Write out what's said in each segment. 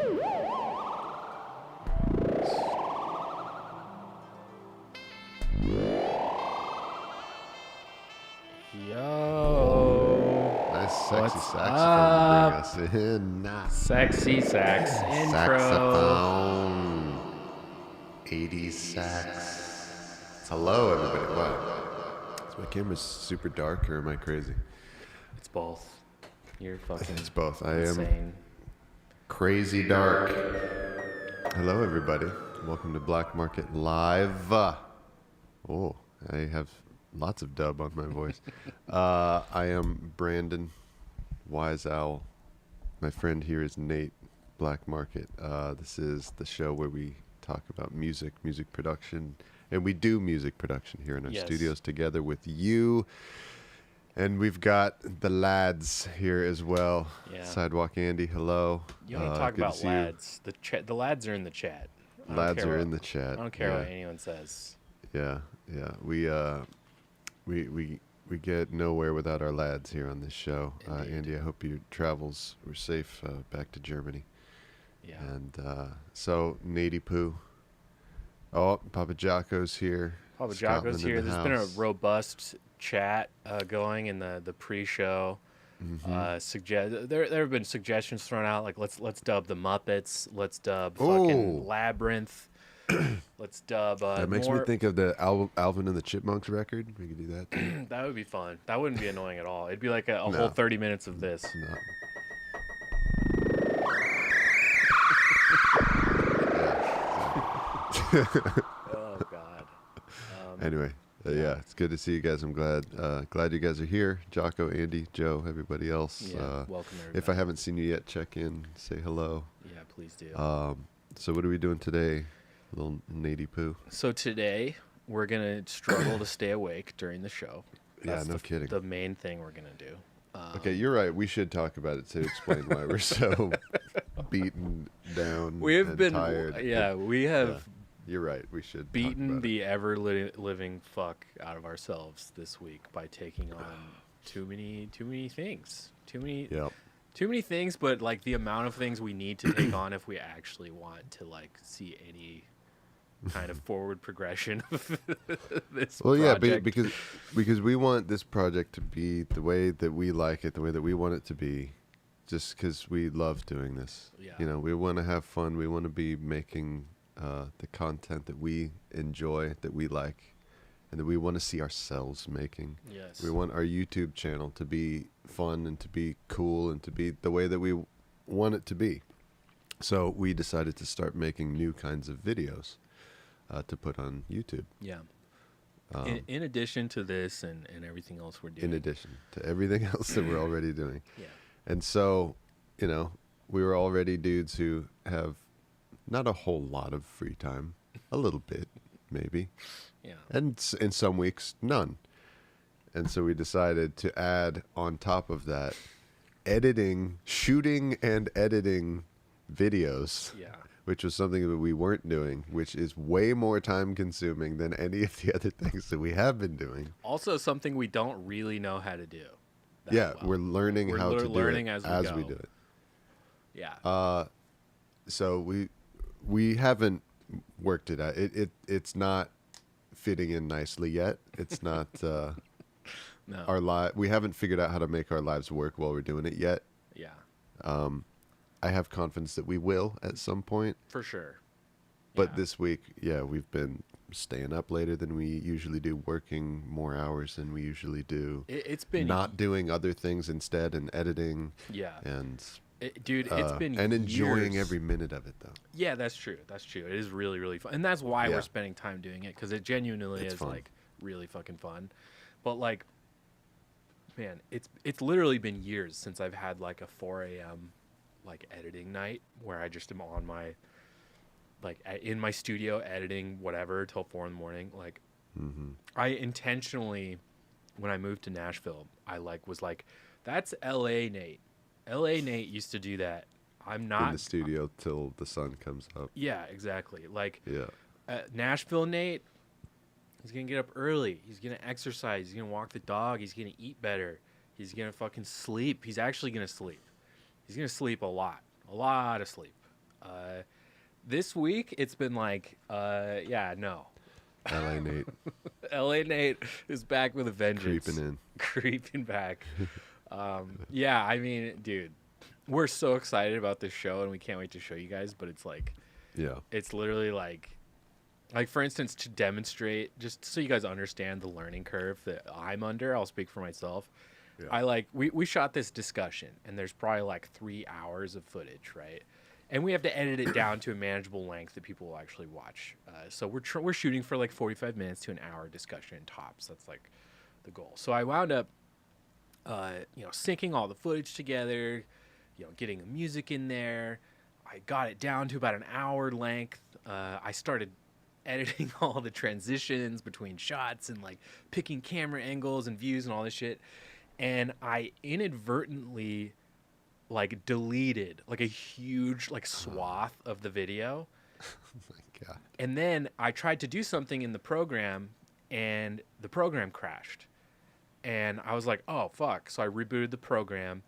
Yo. Nice sexy What's saxophone up? to bring us in. Nah. Sexy sax intro. Saxophone. 80s sax. Hello, everybody. What? Is my camera super dark or am I crazy? It's both. You're fucking It's both. I am insane. crazy dark. Hello, everybody. Welcome to Black Market Live. Oh, I have lots of dub on my voice. I am Brandon Wise Owl. My friend here is Nate Black Market. This is the show where we talk about music production, and we do music production here in our studios together with you. And we've got the lads here as well. Yeah. Sidewalk Andy, hello. You don't talk good to about see you. lads. The lads are in the chat. Lads are in the chat. I don't care what anyone says. Yeah. We get nowhere without our lads here on this show. Andy, I hope your travels were safe back to Germany. Yeah. And so, Nady Poo. Oh, Papa Jocko's here. Papa Scotland Jocko's in here. the There's been a house. robust chat going in the pre-show. There have been suggestions thrown out like let's dub the Muppets, let's dub fucking Labyrinth, let's dub That makes me think of the Alvin and the Chipmunks record. We could do that too. That would be fun. That wouldn't be annoying at all. It'd be like a No. whole 30 minutes of this. No. Oh God. Anyway, yeah, it's good to see you guys. I'm glad you guys are here. Jocko, Andy, Joe, everybody else. Yeah, welcome everybody. If I haven't seen you yet, check in, say hello. Yeah, please do. So what are we doing today, little Nady Poo? So today we're gonna struggle to stay awake during the show. That's no kidding. The main thing we're gonna do. Okay, you're right. We should talk about it to explain why we're so beaten down. We've and been tired. we have You're right. We should talk beaten about the ever living fuck out of ourselves this week by taking on too many things. Too many things, but like the amount of things we need to take on if we actually want to like see any kind of forward progression of this project. Yeah, because we want this project to be the way that we like it, the way that we want it to be, just because we love doing this. Yeah. You know, we want to have fun. We want to be making the content that we enjoy, that we like, and that we want to see ourselves making. Yes. We want our YouTube channel to be fun and to be cool and to be the way that we want it to be. So we decided to start making new kinds of videos to put on YouTube. Yeah. In addition to this and everything else we're doing. In addition to everything else that we're already doing. Yeah. And so, you know, we were already dudes who have not a whole lot of free time, a little bit, maybe. Yeah. And in some weeks, none. And so we decided to add on top of that shooting and editing videos. Yeah. Which was something that we weren't doing, which is way more time consuming than any of the other things that we have been doing. Also something we don't really know how to do. Yeah, we're learning how to do it as we do it. Yeah. So we haven't worked it out. It's not fitting in nicely yet. It's not No. We haven't figured out how to make our lives work while we're doing it yet. Yeah. I have confidence that we will at some point. For sure. But this week, we've been staying up later than we usually do, working more hours than we usually do. It's been not doing other things instead and editing. Yeah. And it's been and enjoying years. every minute of it though. Yeah, that's true. It is really, really fun. And that's why we're spending time doing it, because it genuinely is fun. Like really fucking fun. But like, man, it's literally been years since I've had like a 4 a.m. like editing night where I just am on my like in my studio editing whatever till 4 a.m. Like I intentionally, when I moved to Nashville, I was like, that's LA Nate. LA Nate used to do that. I'm not in the studio till the sun comes up. Yeah, exactly. Like Yeah. Nashville Nate, he's gonna get up early. He's gonna exercise. He's gonna walk the dog. He's gonna eat better. He's gonna fucking sleep. He's actually gonna sleep. He's gonna sleep a lot of sleep. This week it's been like, no. LA Nate. LA Nate is back with a vengeance. Creeping back. Yeah, I mean, dude, we're so excited about this show and we can't wait to show you guys, but it's like, it's literally like for instance, to demonstrate, just so you guys understand the learning curve that I'm under, I'll speak for myself. Yeah. We shot this discussion and there's probably like 3 hours of footage, right? And we have to edit it down to a manageable length that people will actually watch. So we're shooting for like 45 minutes to an hour discussion tops. That's like the goal. So I wound up, syncing all the footage together, getting the music in there. I got it down to about an hour length. I started editing all the transitions between shots and like picking camera angles and views and all this shit. And I inadvertently like deleted like a huge like swath of the video. Oh my God. And then I tried to do something in the program and the program crashed. And I was like, oh fuck. So I rebooted the program.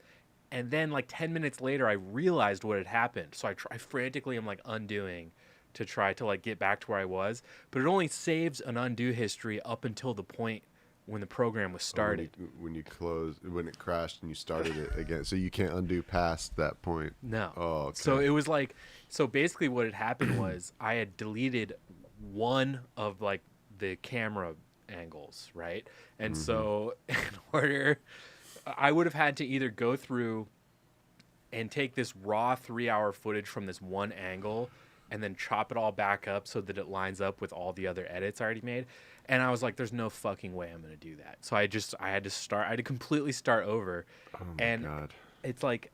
And then like 10 minutes later, I realized what had happened. So I frantically am like undoing to try to like get back to where I was. But it only saves an undo history up until the point when the program was started. When it crashed and you started it again. So you can't undo past that point. No. Oh, okay. So it was like, so basically what had happened was I had deleted one of like the camera angles, right? And so in order, I would have had to either go through and take this raw 3-hour footage from this one angle and then chop it all back up so that it lines up with all the other edits I already made. And I was like, there's no fucking way I'm going to do that. So I had to completely start over. Oh my God. It's like,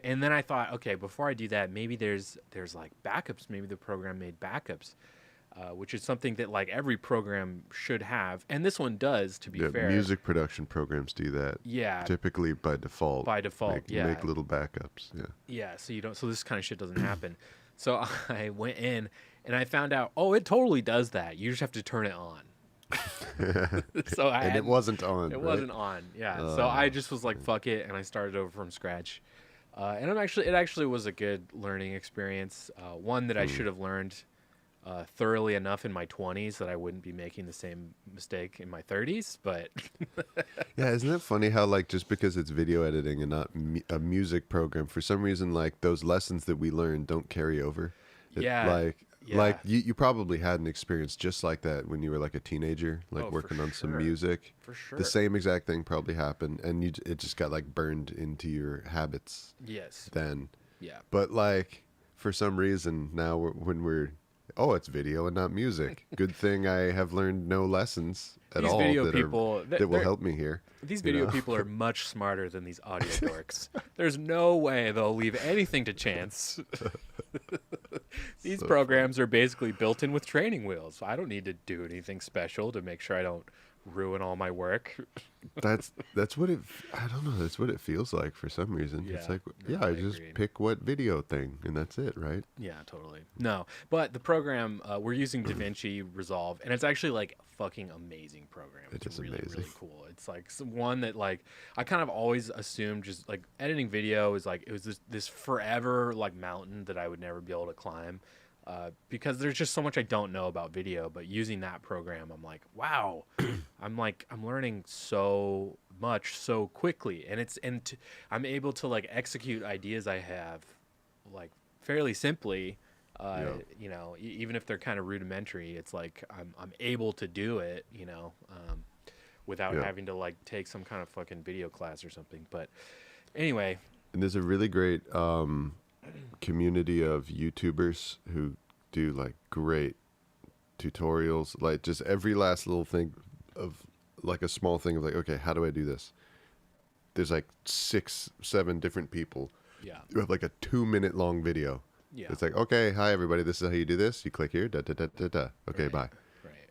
and then I thought, okay, before I do that, maybe there's like backups. Maybe the program made backups, which is something that like every program should have. And this one does, to be fair. Music production programs do that. Yeah. Typically by default. Make little backups. Yeah. Yeah. So this kind of shit doesn't happen. So I went in and I found out, it totally does that. You just have to turn it on. It wasn't on. It wasn't on. Yeah. So I just was like, fuck it. And I started over from scratch. And it actually was a good learning experience. One that I should have learned thoroughly enough in my 20s that I wouldn't be making the same mistake in my 30s. But yeah, isn't it funny how like just because it's video editing and not a music program, for some reason like those lessons that we learned don't carry over. Like you probably had an experience just like that when you were like a teenager, like working on some music. For sure. The same exact thing probably happened, and it just got like burned into your habits. Yes. Then. Yeah. But like for some reason now it's video and not music. Good thing I have learned no lessons at all that will help me here. These video people are much smarter than these audio dorks. There's no way they'll leave anything to chance. These programs are basically built in with training wheels. I don't need to do anything special to make sure I don't ruin all my work. That's what I don't know. That's what it feels like for some reason. Yeah, it's like, I just pick what video thing and that's it, right? Yeah, totally. No, but the program, we're using DaVinci Resolve, and it's actually like a fucking amazing program. It's really, amazing. Really cool. It's like one that like I kind of always assumed just like editing video is like, it was this forever like mountain that I would never be able to climb. Because there's just so much I don't know about video, but using that program, I'm like, wow, I'm learning so much so quickly, and I'm able to like execute ideas I have like fairly simply, even if they're kind of rudimentary. It's like I'm able to do it, without having to like take some kind of fucking video class or something. But anyway, and there's a really great community of YouTubers who do like great tutorials, like just every last little thing of like a small thing of like, okay, how do I do this? There's like 6-7 different people who have like a 2-minute long video. Yeah. It's like, okay, hi everybody, this is how you do this. You click here, da da da da da. Okay, bye. Right.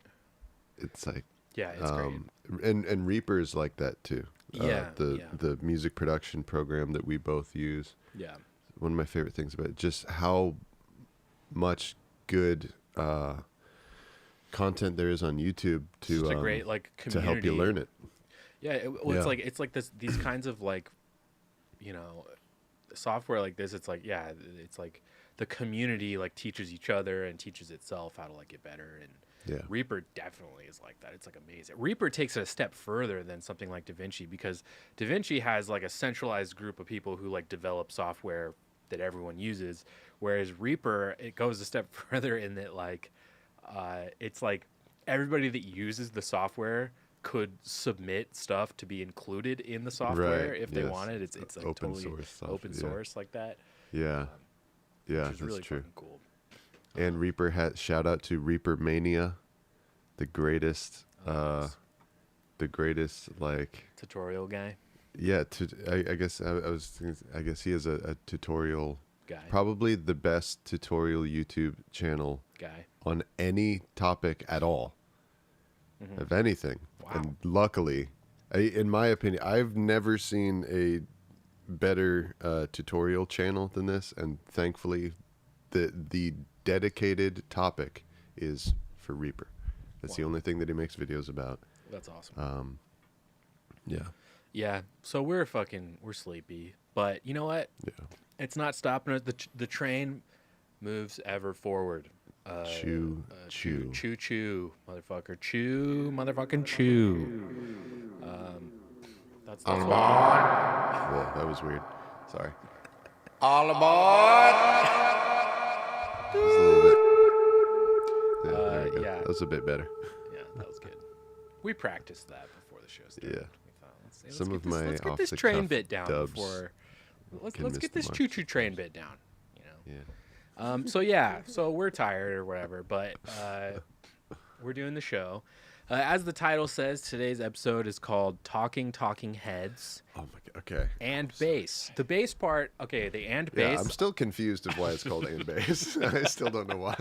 It's like it's great. And Reaper's like that too. The music production program that we both use. Yeah. One of my favorite things about it, just how much good content there is on YouTube to such a great like community to help you learn it. Yeah, it's like these kinds of like, software like this, it's like, yeah, it's like the community like teaches each other and teaches itself how to like get better. And Reaper definitely is like that. It's like amazing. Reaper takes it a step further than something like DaVinci, because DaVinci has like a centralized group of people who like develop software that everyone uses, whereas Reaper, it goes a step further in that like it's like everybody that uses the software could submit stuff to be included in the software if they wanted. It's like open totally source open source like that. Yeah. Yeah, which is that's really true. fucking cool. And Reaper shout out to Reaper Mania, the greatest like tutorial guy. Yeah, I guess I guess he is a tutorial guy. Probably the best tutorial YouTube channel guy on any topic at all, of anything. Wow. And luckily, in my opinion, I've never seen a better tutorial channel than this, and thankfully, the dedicated topic is for Reaper. That's the only thing that he makes videos about. That's awesome. Yeah. Yeah. So we're sleepy, but you know what? Yeah. It's not stopping us. The train moves ever forward. Choo, motherfucker. Chew, motherfucking chew. That's all aboard. Whoa, that was weird. Sorry. All aboard. That was a little bit. There we go. Yeah. That was a bit better. Yeah, that was good. We practiced that before the show started. Yeah. Let's get this train bit down before. Let's get this choo-choo train bit down. You know. Yeah. So we're tired or whatever, but we're doing the show. As the title says, today's episode is called Talking Heads. Oh my god. Okay. And bass. The bass part. Okay. The and bass. Yeah, I'm still confused of why it's called and bass. I still don't know why.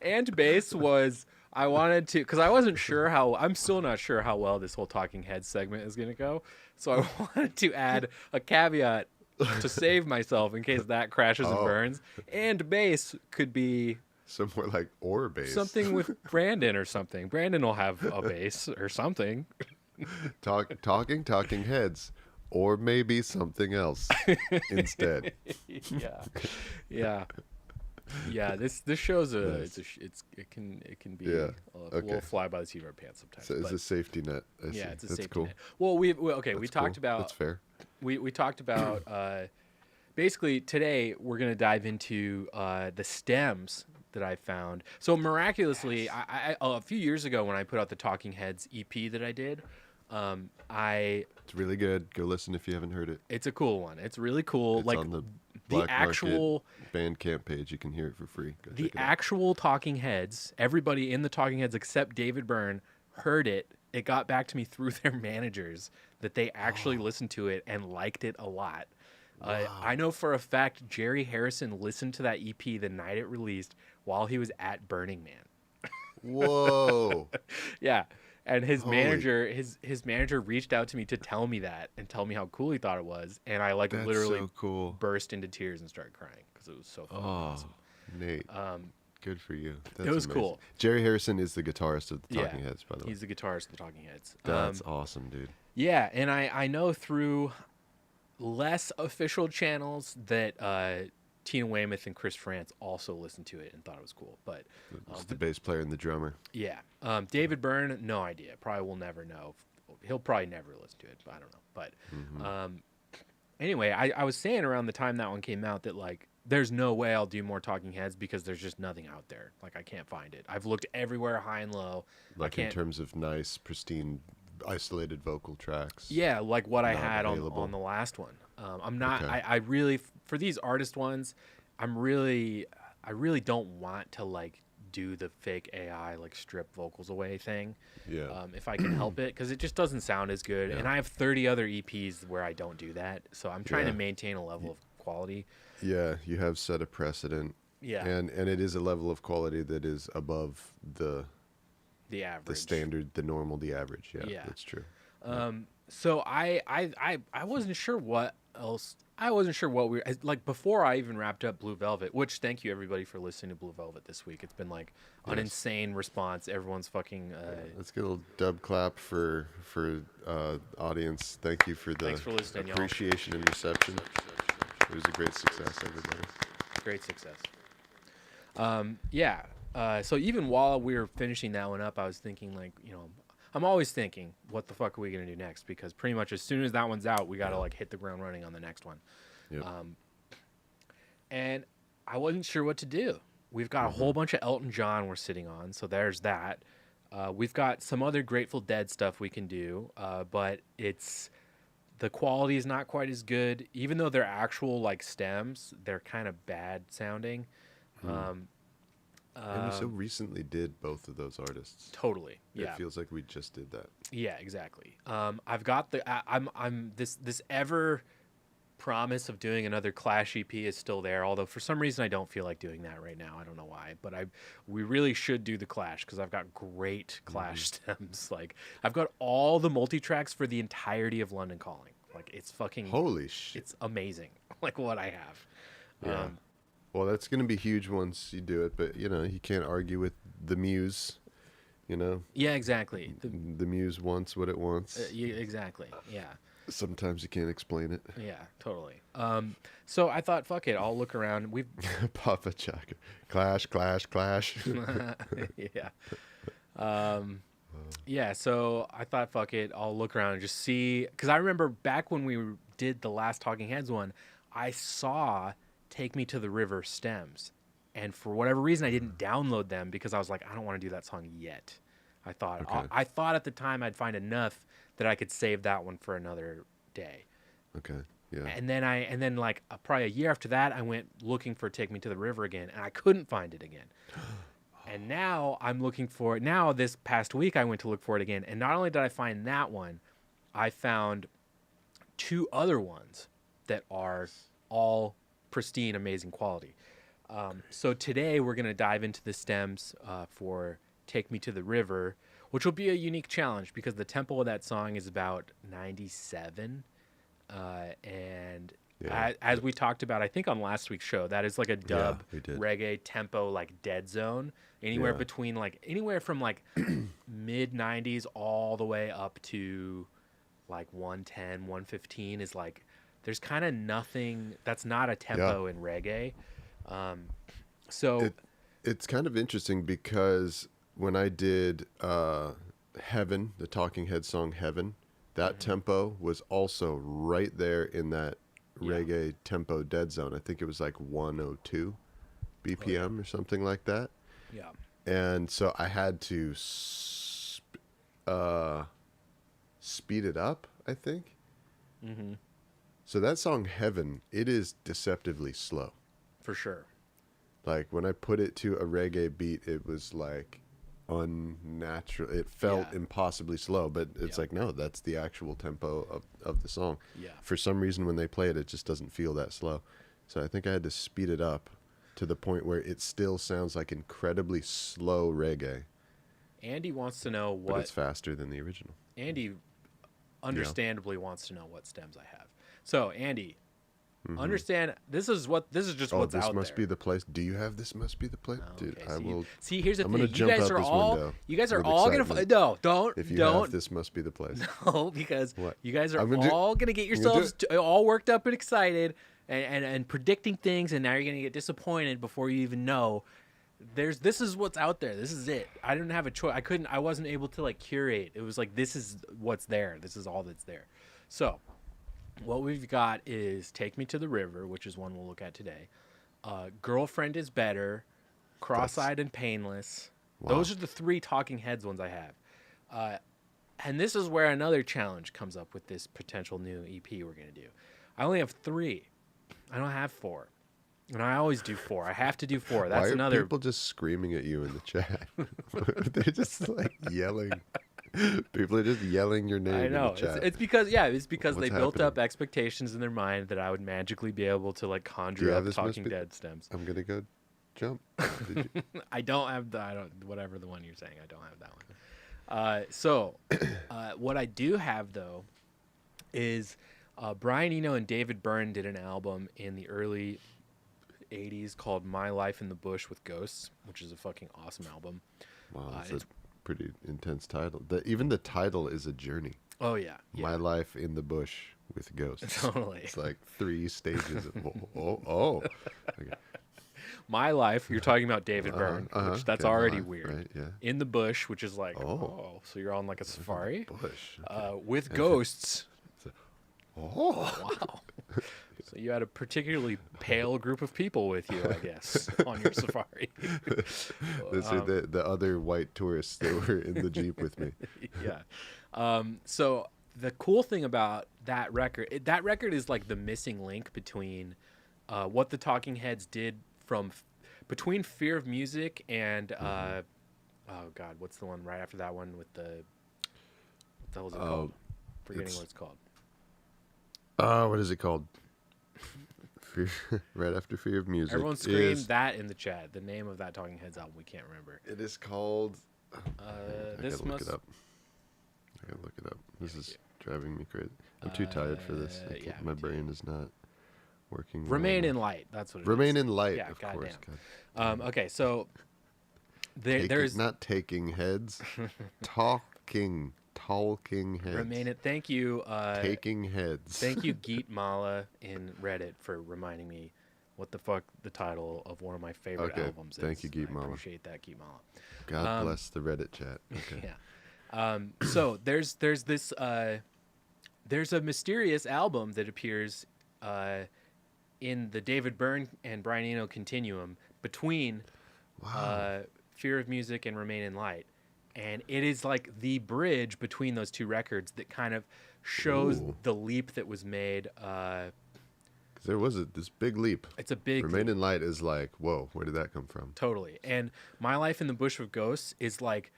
And bass was. I wanted to, because I wasn't sure I'm still not sure how well this whole Talking Heads segment is going to go. So I wanted to add a caveat to save myself in case that crashes and burns. And bass could be somewhere like or bass. Something with Brandon or something. Brandon will have a bass or something. Talking Heads. Or maybe something else instead. Yeah. Yeah, this show's it can be a little fly by the seat of our pants sometimes. So it's a safety net. It's a That's safety cool. net. Well, we talked about. That's fair. We talked about basically today we're gonna dive into the stems that I found. So miraculously, I a few years ago when I put out the Talking Heads EP that I did, it's really good. Go listen if you haven't heard it. It's a cool one. It's really cool. It's like on the actual Bandcamp page, you can hear it for free. The actual Talking Heads, everybody in the Talking Heads except David Byrne heard it. It got back to me through their managers that they actually listened to it and liked it a lot. Wow. I know for a fact Jerry Harrison listened to that EP the night it released while he was at Burning Man. Whoa. Yeah. And his manager reached out to me to tell me that and tell me how cool he thought it was, and I literally so cool. burst into tears and started crying because it was so fucking awesome. Nate, good for you. It was amazing. Cool. Jerry Harrison is the guitarist of the Talking Heads, by the way. He's the guitarist of the Talking Heads. That's awesome, dude. Yeah, and I know through less official channels that Tina Weymouth and Chris France also listened to it and thought it was cool. But it's the bass player and the drummer. Yeah. David Byrne, no idea. Probably will never know. He'll probably never listen to it, but I don't know. But anyway, I was saying around the time that one came out that like there's no way I'll do more Talking Heads because there's just nothing out there. Like I can't find it. I've looked everywhere, high and low. Like in terms of nice, pristine, isolated vocal tracks. Yeah, like what I had on the last one. I'm not. Okay. I really for these artist ones, I really don't want to like do the fake AI like strip vocals away thing. Yeah. If I can help it, because it just doesn't sound as good. Yeah. And I have 30 other EPs where I don't do that, so I'm trying to maintain a level of quality. Yeah, you have set a precedent. Yeah. And it is a level of quality that is above the average, the standard, the normal, the average. Yeah. That's true. So I wasn't sure what else. I wasn't sure what we like before I even wrapped up Blue Velvet, which thank you everybody for listening to Blue Velvet this week. It's been like an insane response. Everyone's fucking let's get a little dub clap for audience. Thanks for listening, appreciation and reception. It was a great success, everybody. Great success. Yeah. So even while we were finishing that one up, I was thinking, like, you know, I'm always thinking, what the fuck are we gonna do next? Because pretty much as soon as that one's out, we gotta like hit the ground running on the next one. Yep. And I wasn't sure what to do. We've got a whole bunch of Elton John we're sitting on, so there's that. We've got some other Grateful Dead stuff we can do, but the quality is not quite as good. Even though they're actual like stems, they're kind of bad sounding. And we so recently did both of those artists. Totally. Yeah. It feels like we just did that. Yeah, exactly. I've got I'm this ever promise of doing another Clash EP is still there, although for some reason I don't feel like doing that right now. I don't know why, but we really should do the Clash because I've got great Clash stems. Like I've got all the multi-tracks for the entirety of London Calling. Like it's fucking holy shit. It's amazing. Like what I have. Yeah. Well, that's going to be huge once you do it, but you know, you can't argue with the muse, you know? Yeah, exactly. The muse wants what it wants. Exactly. Yeah. Sometimes you can't explain it. Yeah, totally. So I thought, fuck it, I'll look around. We've Papa Chaka. Clash. Yeah. Yeah, so I thought, fuck it, I'll look around and just see. Because I remember back when we did the last Talking Heads one, I saw Take Me to the River stems. And for whatever reason, I didn't download them because I was like, I don't want to do that song yet. I thought at the time I'd find enough that I could save that one for another day. Okay. Yeah. And then like probably a year after that, I went looking for Take Me to the River again, and I couldn't find it again. And now I'm looking for it. Now this past week, I went to look for it again, and not only did I find that one, I found 2 other ones that are all pristine, amazing quality. So today we're gonna dive into the stems for Take Me to the River, which will be a unique challenge because the tempo of that song is about 97. And as we talked about, I think on last week's show, that is like a dub reggae tempo, like dead zone, anywhere from like mid 90s all the way up to like 110, 115 is like, there's kind of nothing that's not a tempo in reggae. So it's kind of interesting because when I did Heaven, the Talking Head song Heaven, that tempo was also right there in that reggae tempo dead zone. I think it was like 102 BPM or something like that. Yeah. And so I had to speed it up, I think. Mm-hmm. So that song Heaven, it is deceptively slow. For sure. Like when I put it to a reggae beat, it was like unnatural. It felt impossibly slow, but it's like, no, that's the actual tempo of the song. Yeah. For some reason, when they play it, it just doesn't feel that slow. So I think I had to speed it up to the point where it still sounds like incredibly slow reggae. Andy wants to know what... But it's faster than the original. Andy understandably wants to know what stems I have. So, Andy... Understand, this is just what's out there. This must be the place. Do you have This Must Be the Place? Oh, Dude, okay. I will. See, here's the I'm thing. gonna jump out this window. You guys are all going to... No, don't. If you have This Must Be the Place. No, because you guys are all going to get gonna yourselves all worked up and excited and predicting things, and now you're going to get disappointed before you even know. This is what's out there. This is it. I didn't have a choice. I wasn't able to like curate. It was like, this is what's there. This is all that's there. So... what we've got is Take Me to the River, which is one we'll look at today. Girlfriend is Better, Cross-Eyed and Painless. Wow. Those are the 3 Talking Heads ones I have. And this is where another challenge comes up with this potential new EP we're going to do. I only have 3. I don't have 4. And I always do 4. I have to do 4. That's Why are another... people just screaming at you in the chat? They're just like yelling. People are just yelling your name. I know. In the chat. It's because they built happening? up expectations in their mind that I would magically be able to like conjure up Talking Dead stems. I'm gonna go jump. Did you? I don't have whatever the one you're saying. I don't have that one. What I do have though is Brian Eno and David Byrne did an album in the early 80s called My Life in the Bush with Ghosts, which is a fucking awesome album. Wow, that's a pretty intense title. Even the title is a journey. Oh yeah. My Life in the Bush with ghosts. Totally. It's like 3 stages of oh. Okay. My Life, you're talking about David Byrne, which that's okay, already life, weird. right, yeah. In the Bush, which is like, so you're on like a safari. Bush. Okay. With ghosts. Oh. Wow. So you had a particularly pale group of people with you, I guess, on your safari. Those are the other white tourists that were in the Jeep with me. Yeah. So the cool thing about that record is like the missing link between what the Talking Heads did between Fear of Music and oh God, what's the one right after that one with the what the hell is it called? Forgetting what it's called. What is it called? Right after Fear of Music. Everyone screamed that in the chat. The name of that Talking Heads album, we can't remember. It is called. I this gotta look it up. I gotta look it up. This is driving me crazy. I'm too tired for this. My brain is not working. Remain in Light. That's what it is. Remain in Light. Yeah, of course. Okay, so there's not taking heads, talking heads. Remain it. Thank you. Taking heads. Thank you, Geet Mala in Reddit for reminding me what the fuck the title of one of my favorite albums is. Thank you, Geet Mala. I appreciate that, Geet Mala. God bless the Reddit chat. Okay. Yeah. So there's this there's a mysterious album that appears in the David Byrne and Brian Eno continuum between Fear of Music and Remain in Light. And it is like the bridge between those two records that kind of shows the leap that was made. Because there was this big leap. It's a big Remain in Light is like, whoa, where did that come from? Totally. And My Life in the Bush of Ghosts is like,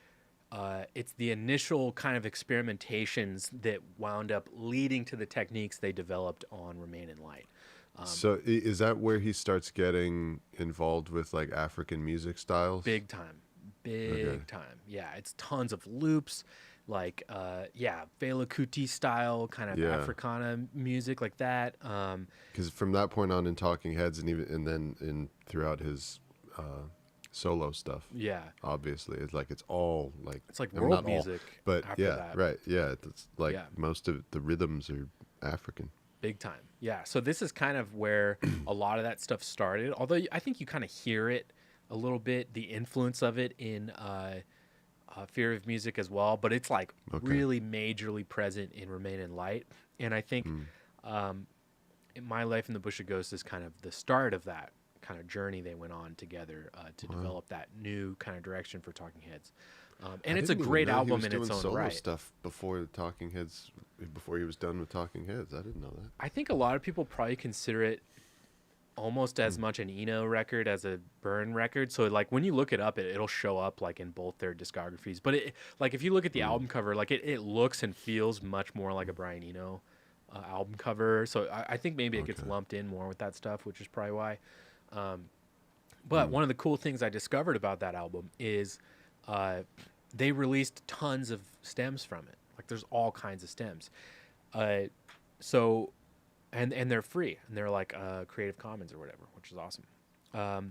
it's the initial kind of experimentations that wound up leading to the techniques they developed on Remain in Light. So is that where he starts getting involved with like African music styles? Big time. Big time. Yeah, it's tons of loops, like Fela Kuti style kind of Africana music like that. Because from that point on in Talking Heads and then throughout his solo stuff, obviously it's all like world music. But after that. right, it's like most of the rhythms are African. Big time. Yeah. So this is kind of where a lot of that stuff started. Although I think you kind of hear it a little bit, the influence of it in Fear of Music as well, but it's like really majorly present in Remain in Light. And I think My Life in the Bush of Ghosts is kind of the start of that kind of journey they went on together to develop that new kind of direction for Talking Heads. And it's a great album in its own solo right. Stuff before the Talking Heads, before he was done with Talking Heads. I didn't know that. I think a lot of people probably consider it almost as much an Eno record as a Byrne record. So like when you look it up, it'll show up like in both their discographies. But it, like if you look at the album cover, like it looks and feels much more like a Brian Eno album cover. So I think maybe it gets lumped in more with that stuff, which is probably why. But one of the cool things I discovered about that album is they released tons of stems from it. Like there's all kinds of stems. And they're free, and they're like Creative Commons or whatever, which is awesome.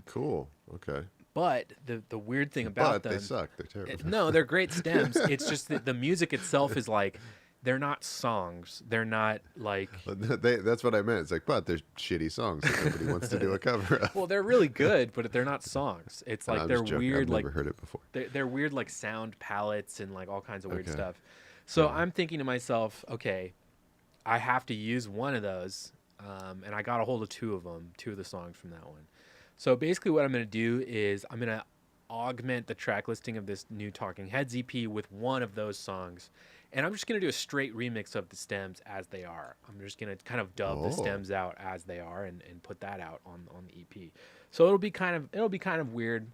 Cool. Okay. But the weird thing about them, they suck. They're terrible. No, they're great stems. It's just that the music itself is like, they're not songs. They're not like. That's what I meant. It's like, but they're shitty songs that nobody wants to do a cover of. Well, they're really good, but they're not songs. It's like they're weird. I've never heard it before. They're weird like sound palettes and like all kinds of weird stuff. So I'm thinking to myself, okay, I have to use one of those, and I got a hold of two of the songs from that one. So basically what I'm going to do is I'm going to augment the track listing of this new Talking Heads EP with one of those songs, and I'm just going to do a straight remix of the stems as they are. I'm just going to kind of dub the stems out as they are and put that out on the EP. So it'll be kind of weird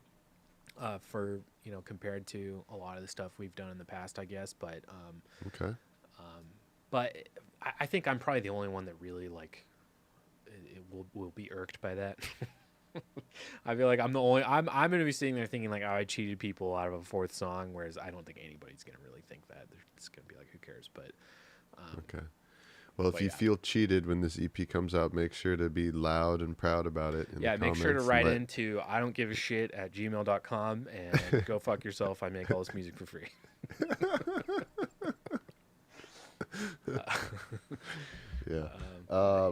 for, compared to a lot of the stuff we've done in the past, I guess, but but I think I'm probably the only one that really like it will be irked by that. I feel like I'm going to be sitting there thinking like, oh, I cheated people out of a fourth song, whereas I don't think anybody's going to really think that. They're just going to be like, who cares? But well, if you feel cheated when this EP comes out, make sure to be loud and proud about it. Make sure to write into idon'tgiveashit@gmail.com and go fuck yourself. I make all this music for free. Yeah. Yeah.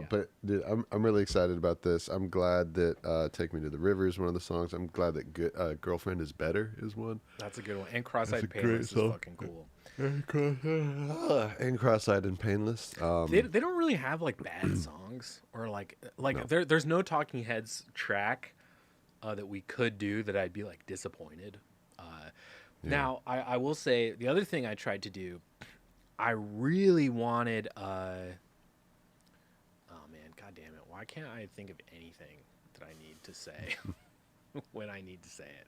But dude, I'm really excited about this. I'm glad that "Take Me to the River" is one of the songs. I'm glad that "Girlfriend Is Better" is one. That's a good one. And That's a Cross-Eyed great Painless is song. fucking cool. And "Cross-Eyed and Painless." They don't really have like bad songs or like No. there's no Talking Heads track that we could do that I'd be like disappointed. Yeah. Now I will say the other thing I tried to do, I really wanted. Oh man, god damn it! Why can't I think of anything that I need to say when I need to say it?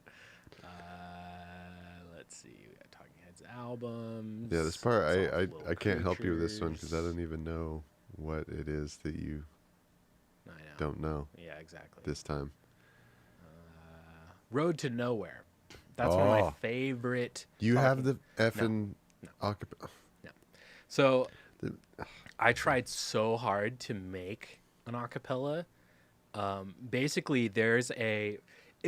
Let's see. We got Talking Heads albums. Yeah, this part Soft I Little can't help you with this one because I Creatures. don't even know what it is that you I know. don't know Yeah, exactly. this time. Road to Nowhere. That's one of my Oh. favorite. You have talking- the effing acapella. So I tried so hard to make an acapella. Basically, it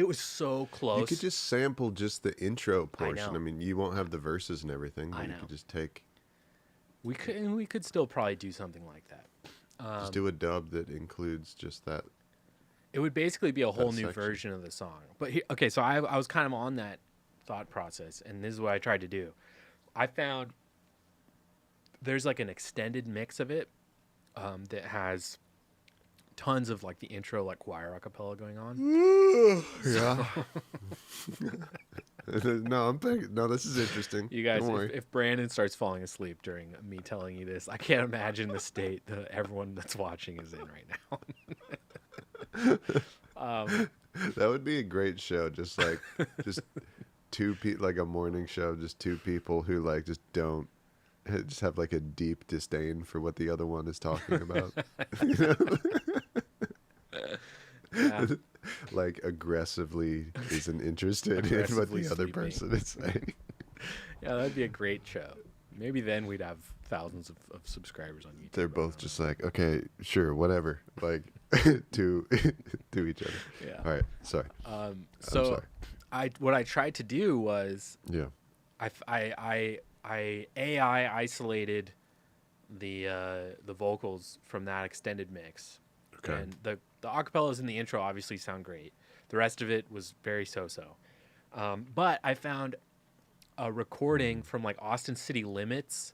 was so close. You could just sample just the intro portion. know. I mean, you won't have the verses and everything, but I you know. could just take, We could still probably do something like that. just do a dub that includes just that. It would basically be a whole new section. version of the song. But okay, so I was kind of on that thought process, and this is what I tried to do. I found there's like an extended mix of it that has tons of like the intro like choir acapella going on. Yeah. No, no, this is interesting. You guys, Don't worry. if Brandon starts falling asleep during me telling you this, I can't imagine the state that everyone that's watching is in right now. That would be a great show. Just like, just two people, like a morning show, just two people who like just don't, just have like a deep disdain for what the other one is talking about. Yeah. Like aggressively isn't interested in what Aggressively the other sleeping. person is saying. Yeah, that'd be a great show. Maybe then we'd have thousands of subscribers on YouTube. They're both just like, okay, sure, whatever. Like to each other. Yeah. All right. Sorry. So sorry. what I tried to do was Yeah. I AI isolated the vocals from that extended mix. Okay. And the acapellas in the intro obviously sound great. The rest of it was very so-so. But I found a recording from like Austin City Limits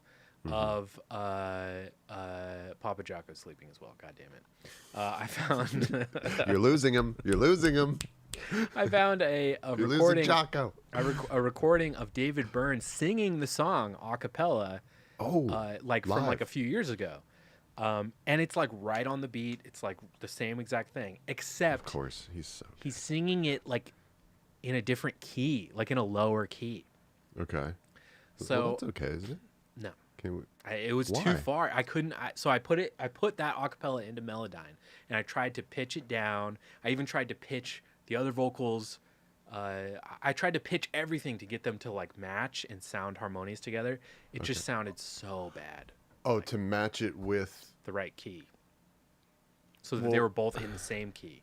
of Papa Jocko sleeping as well. God damn it. I found You're losing him. You're losing him. I found a You're losing recording Jocko. a recording of David Byrne singing the song a cappella Oh, like from like live. a few years ago. And it's like right on the beat. It's like the same exact thing, except Of course, he's singing it like in a different key, like in a lower key. okay. So Well, that's okay, isn't it? no, Can we? it was Why? too far. I couldn't. So I put that acapella into Melodyne, and I tried to pitch it down. I even tried to pitch the other vocals. I tried to pitch everything to get them to like match and sound harmonious together. It just sounded so bad. Oh, to match it with. The right key, so that they Well, were both in the same key.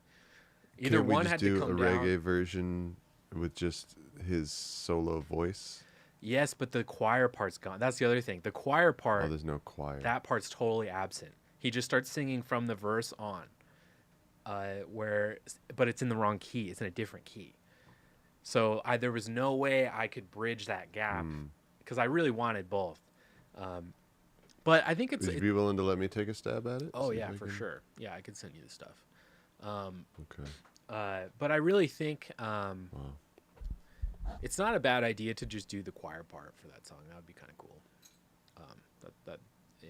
Either Can't we one just had do to come a down. reggae version with just his solo voice? Yes, but the choir part's gone. That's the other thing. The choir Oh, part, there's no choir. that part's totally absent. He just starts singing from the verse on, but it's in the wrong key. It's in a different key. So there was no way I could bridge that gap because I really wanted both. But I think Would you be willing to let me take a stab at it? Oh See if yeah, I for can- sure. Yeah, I could send you the stuff. Okay. But I really think Wow. it's not a bad idea to just do the choir part for that song. That would be kind of cool.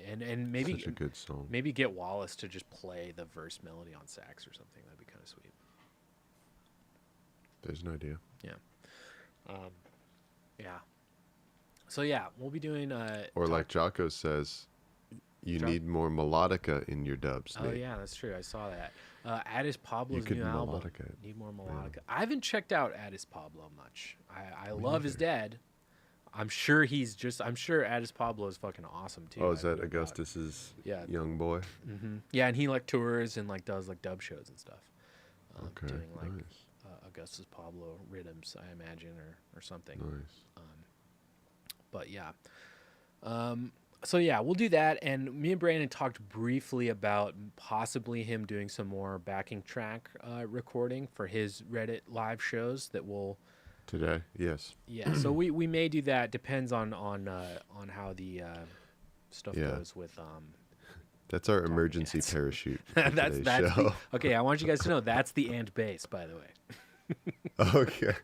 And maybe Such a good song. maybe get Wallace to just play the verse melody on sax or something. That'd be kind of sweet. There's an idea. Yeah. Yeah. So yeah, we'll be doing. Or like Jocko says, you Joc- need more melodica in your dubs. Oh Nate. yeah, that's true. I saw that. Addis Pablo's could new album. melodica it. Need more melodica. I haven't checked out Addis Pablo much. I love his dad. I'm sure Addis Pablo is fucking awesome too. Oh, is I that heard about- Augustus's Yeah. young boy? Yeah, and he like tours and like does like dub shows and stuff. Okay, Doing like nice. Augustus Pablo rhythms, I imagine, or something. Nice. But yeah. So yeah, we'll do that. And me and Brandon talked briefly about possibly him doing some more backing track recording for his Reddit live shows that will. Today, yes. Yeah, so we may do that. Depends on how the stuff goes with. That's our emergency parachute. that's show. Okay. I want you guys to know that's the and bass, by the way. Okay.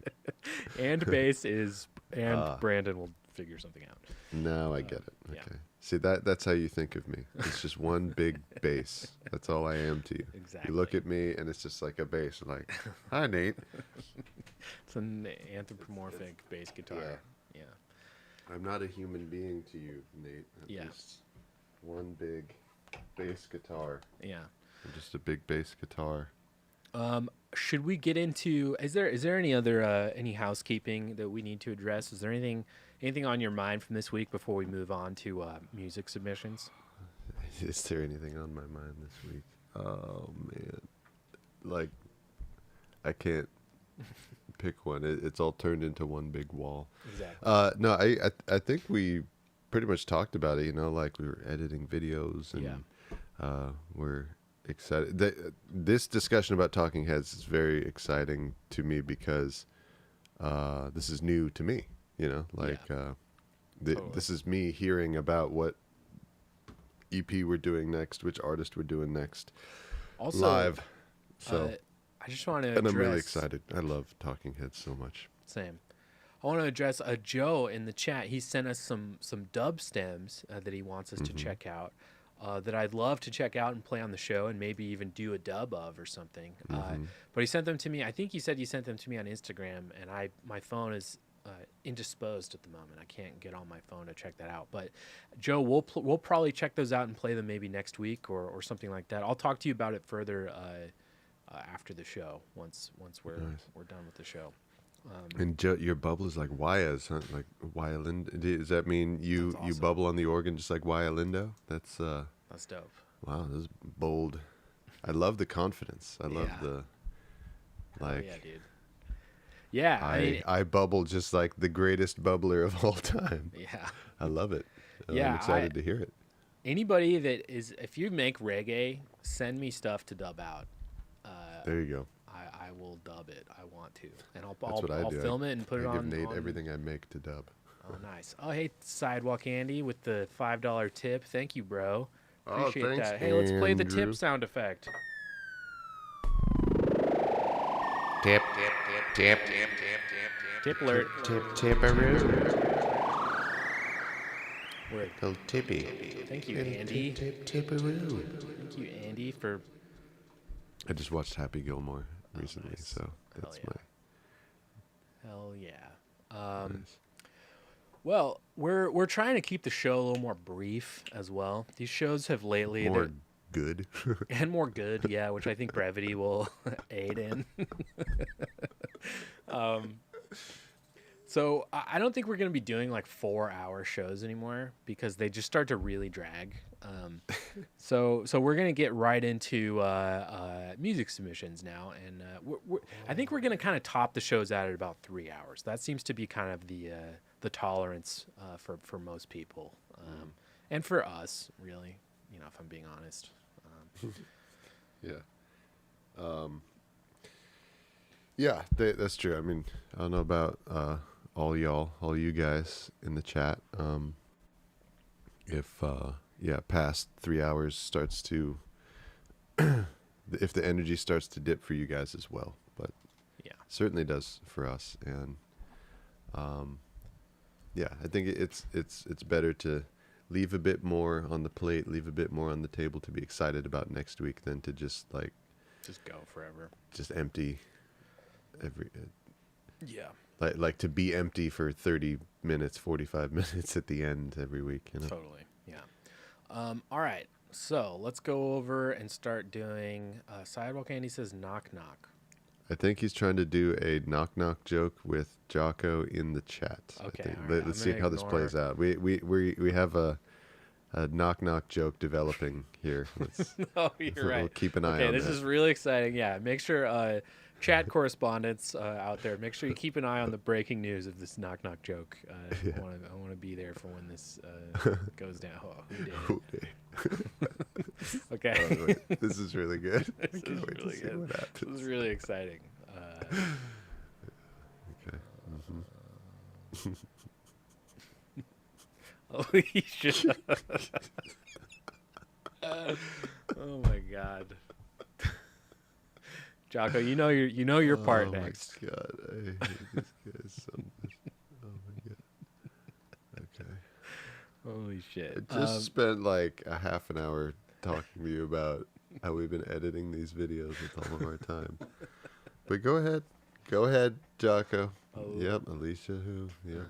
And bass is Brandon will figure something out. Now I get it. Okay. Yeah. See that's how you think of me. It's just one big bass. That's all I am to you. Exactly. You look at me and it's just like a bass. I'm like, hi Nate. It's an anthropomorphic bass guitar. Yeah. I'm not a human being to you, Nate. I'm just one big bass guitar. Yeah. I'm just a big bass guitar. Should we get into? Is there any other any housekeeping that we need to address? Is there anything on your mind from this week before we move on to music submissions? Is there anything on my mind this week? Oh man, like I can't pick one. It's all turned into one big wall. Exactly. No, I think we pretty much talked about it. You know, like we were editing videos and we're excited. This discussion about Talking Heads is very exciting to me because this is new to me. You know, like this is me hearing about what EP we're doing next, which artist we're doing next, also, live. So I just want to and address, I'm really excited. I love Talking Heads so much. Same. I want to address Joe in the chat. He sent us some dub stems that he wants us to check out. That I'd love to check out and play on the show and maybe even do a dub of or something. But he sent them to me. I think he said he sent them to me on Instagram, and my phone is indisposed at the moment. I can't get on my phone to check that out. But Joe, we'll probably check those out and play them maybe next week or something like that. I'll talk to you about it further after the show once we're done with the show. And Joe, your bubble is like Wyas, huh? Like Wyalindo. Does that mean you bubble on the organ just like Wyalindo? That's dope. Wow, this is bold. I love the confidence. I love the like. Yeah, dude. Yeah, I bubble just like the greatest bubbler of all time. Yeah, I love it. Yeah, I'm excited to hear it. Anybody that is, if you make reggae, send me stuff to dub out. There you go. I will dub it. I want to, and I'll do. film it and put it on. I give Nate everything I make to dub. Oh, nice. Oh, hey, Sidewalk Andy with the $5 tip. Thank you, bro. Appreciate thanks, that. Hey, let's play the Andrew. tip sound effect. Tip. Tip alert. Tipperoo. Word. Little tippy. Thank you, Andy. Tipperoo. Thank you, Andy, for. I just watched Happy Gilmore recently, nice. so that's Hell yeah. nice. Well, we're trying to keep the show a little more brief as well. These shows have lately more good and more good, yeah, which I think brevity will aid in. So I don't think we're going to be doing like 4-hour shows anymore because they just start to really drag. So we're going to get right into music submissions now, and I think we're going to kind of top the shows out at about 3 hours. That seems to be kind of the tolerance for most people, and for us, really. You know, if I'm being honest. Yeah, that's true. I mean, I don't know about all you guys in the chat. If past 3 hours starts to, if the energy starts to dip for you guys as well, but certainly does for us. And I think it's better to leave a bit more on the plate, leave a bit more on the table to be excited about next week than to just go forever, just empty every. Like to be empty for 30 minutes, 45 minutes at the end every week, you know? Totally, yeah. All right, so let's go over and start doing, Sidewalk Andy says knock knock. I think he's trying to do a knock knock joke with Jocko in the chat. Okay, Let's see how this plays out. We have a knock knock joke developing here. Oh, you're right. We'll keep an eye on that. Okay, this is really exciting. Yeah, make sure, chat correspondents out there, make sure you keep an eye on the breaking news of this knock knock joke. I want to be there for when this goes down. Oh, who did? Okay. Oh, wait, this is really good. This is really good. This is really exciting. Okay. Holy shit. Oh my god. Jocko, you know your part next. Oh my god, I hate this guy so much. Oh my god. Okay. Holy shit. I just spent like a half an hour talking to you about how we've been editing these videos with all of our time. But go ahead, Jocko. Oh. Yep, Alicia who? Yep.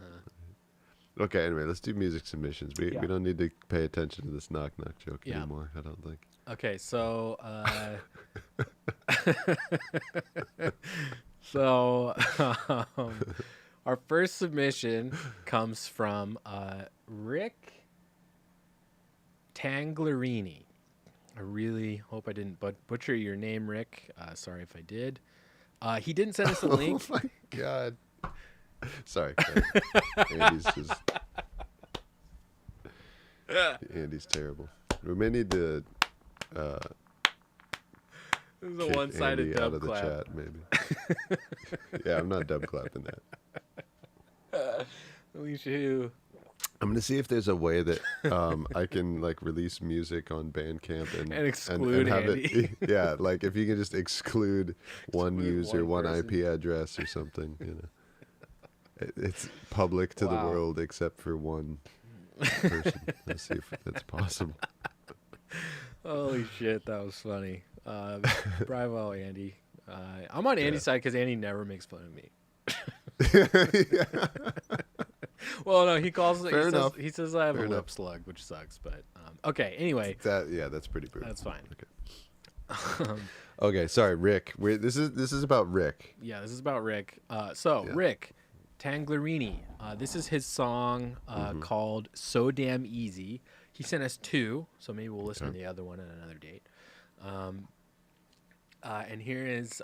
Okay, anyway, let's do music submissions. We don't need to pay attention to this knock knock joke anymore, I don't think. Okay, so our first submission comes from Rick Tangherlini. I really hope I didn't butcher your name, Rick. Sorry if I did. He didn't send us a link. Oh my god. Sorry. Andy's terrible. We may need to This is a one-sided Andy dub out of clap. the chat, maybe. Yeah, I'm not dub clapping that. Alicia, I'm gonna see if there's a way that I can like release music on Bandcamp and exclude have Andy. it. Yeah, like if you can just exclude one user, one person. IP address or something. It's public to the world except for one person. Let's see if that's possible. Holy shit, that was funny. Bravo, Andy. I'm on Andy's side because Andy never makes fun of me. Well, no, he calls it. He says I have a lip slug, which sucks. But okay, anyway. That's pretty brutal. That's fine. Okay. Okay, sorry, Rick. This is about Rick. Yeah, this is about Rick. Rick Tangherlini. This is his song called "So Damn Easy." He sent us 2, so maybe we'll listen to the other one at another date. And here is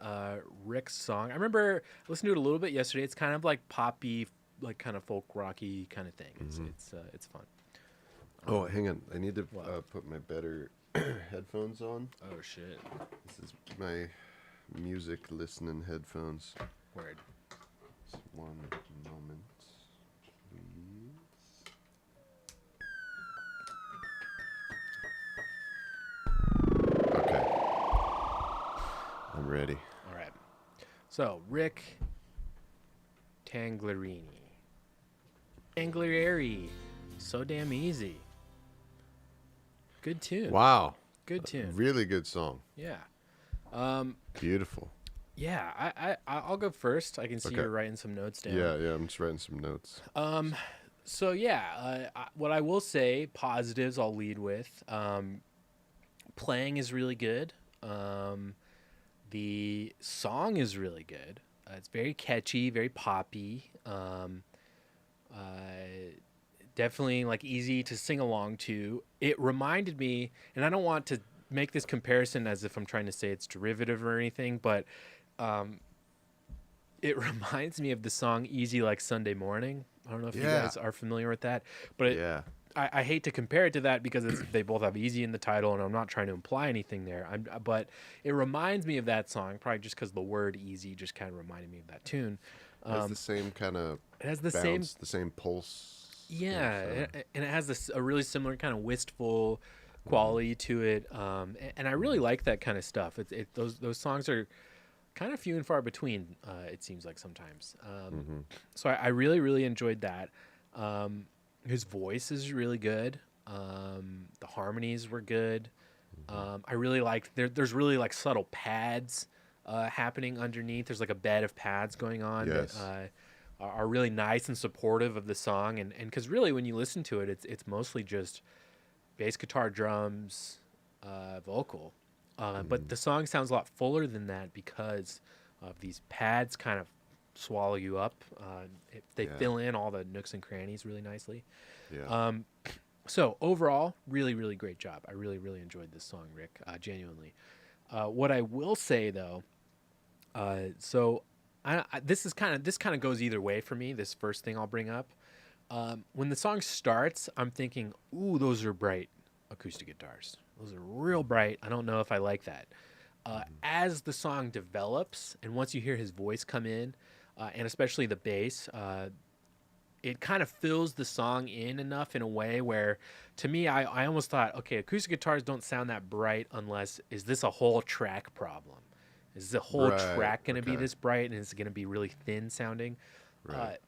Rick's song. I remember I listened to it a little bit yesterday. It's kind of like poppy, like kind of folk rocky kind of thing. It's fun. Oh, hang on. I need to put my better headphones on. Oh shit. This is my music listening headphones. Word. Just one moment, please. Okay. I'm ready. All right. So, Rick Tangherlini. Tangherlini. So Damn Easy. Good tune. Wow. Good tune. Really good song. Yeah. Beautiful. Yeah, I'll go first. I can see you're writing some notes down. Yeah, I'm just writing some notes. So yeah, what I will say, positives I'll lead with. Playing is really good. The song is really good. It's very catchy, very poppy. Definitely like easy to sing along to. It reminded me, and I don't want to make this comparison as if I'm trying to say it's derivative or anything, but it reminds me of the song Easy Like Sunday Morning. I don't know if you guys are familiar with that, but I hate to compare it to that because they both have easy in the title, and I'm not trying to imply anything there. But it reminds me of that song, probably just because the word easy just kind of reminded me of that tune. It has the same kind of it has the same pulse. Yeah, and it has a really similar kind of wistful quality to it, and I really like that kind of stuff. Those songs are kind of few and far between. It seems like sometimes. So I really really enjoyed that. His voice is really good. The harmonies were good. I really like there's really like subtle pads happening underneath. There's like a bed of pads going on that are really nice and supportive of the song. And because really when you listen to it, it's mostly just bass guitar, drums, vocal. But the song sounds a lot fuller than that because of these pads kind of swallow you up. They fill in all the nooks and crannies really nicely. So overall, really, really great job. I really, really enjoyed this song, Rick, genuinely. What I will say, though, So this kind of goes either way for me. This first thing I'll bring up, when the song starts, I'm thinking, "Ooh, those are bright acoustic guitars. Those are real bright. I don't know if I like that." As the song develops, and once you hear his voice come in, and especially the bass, it kind of fills the song in enough in a way where, to me, I almost thought, okay, acoustic guitars don't sound that bright unless, is this a whole track problem? Is the whole track going to be this bright, and is it going to be really thin sounding? Right.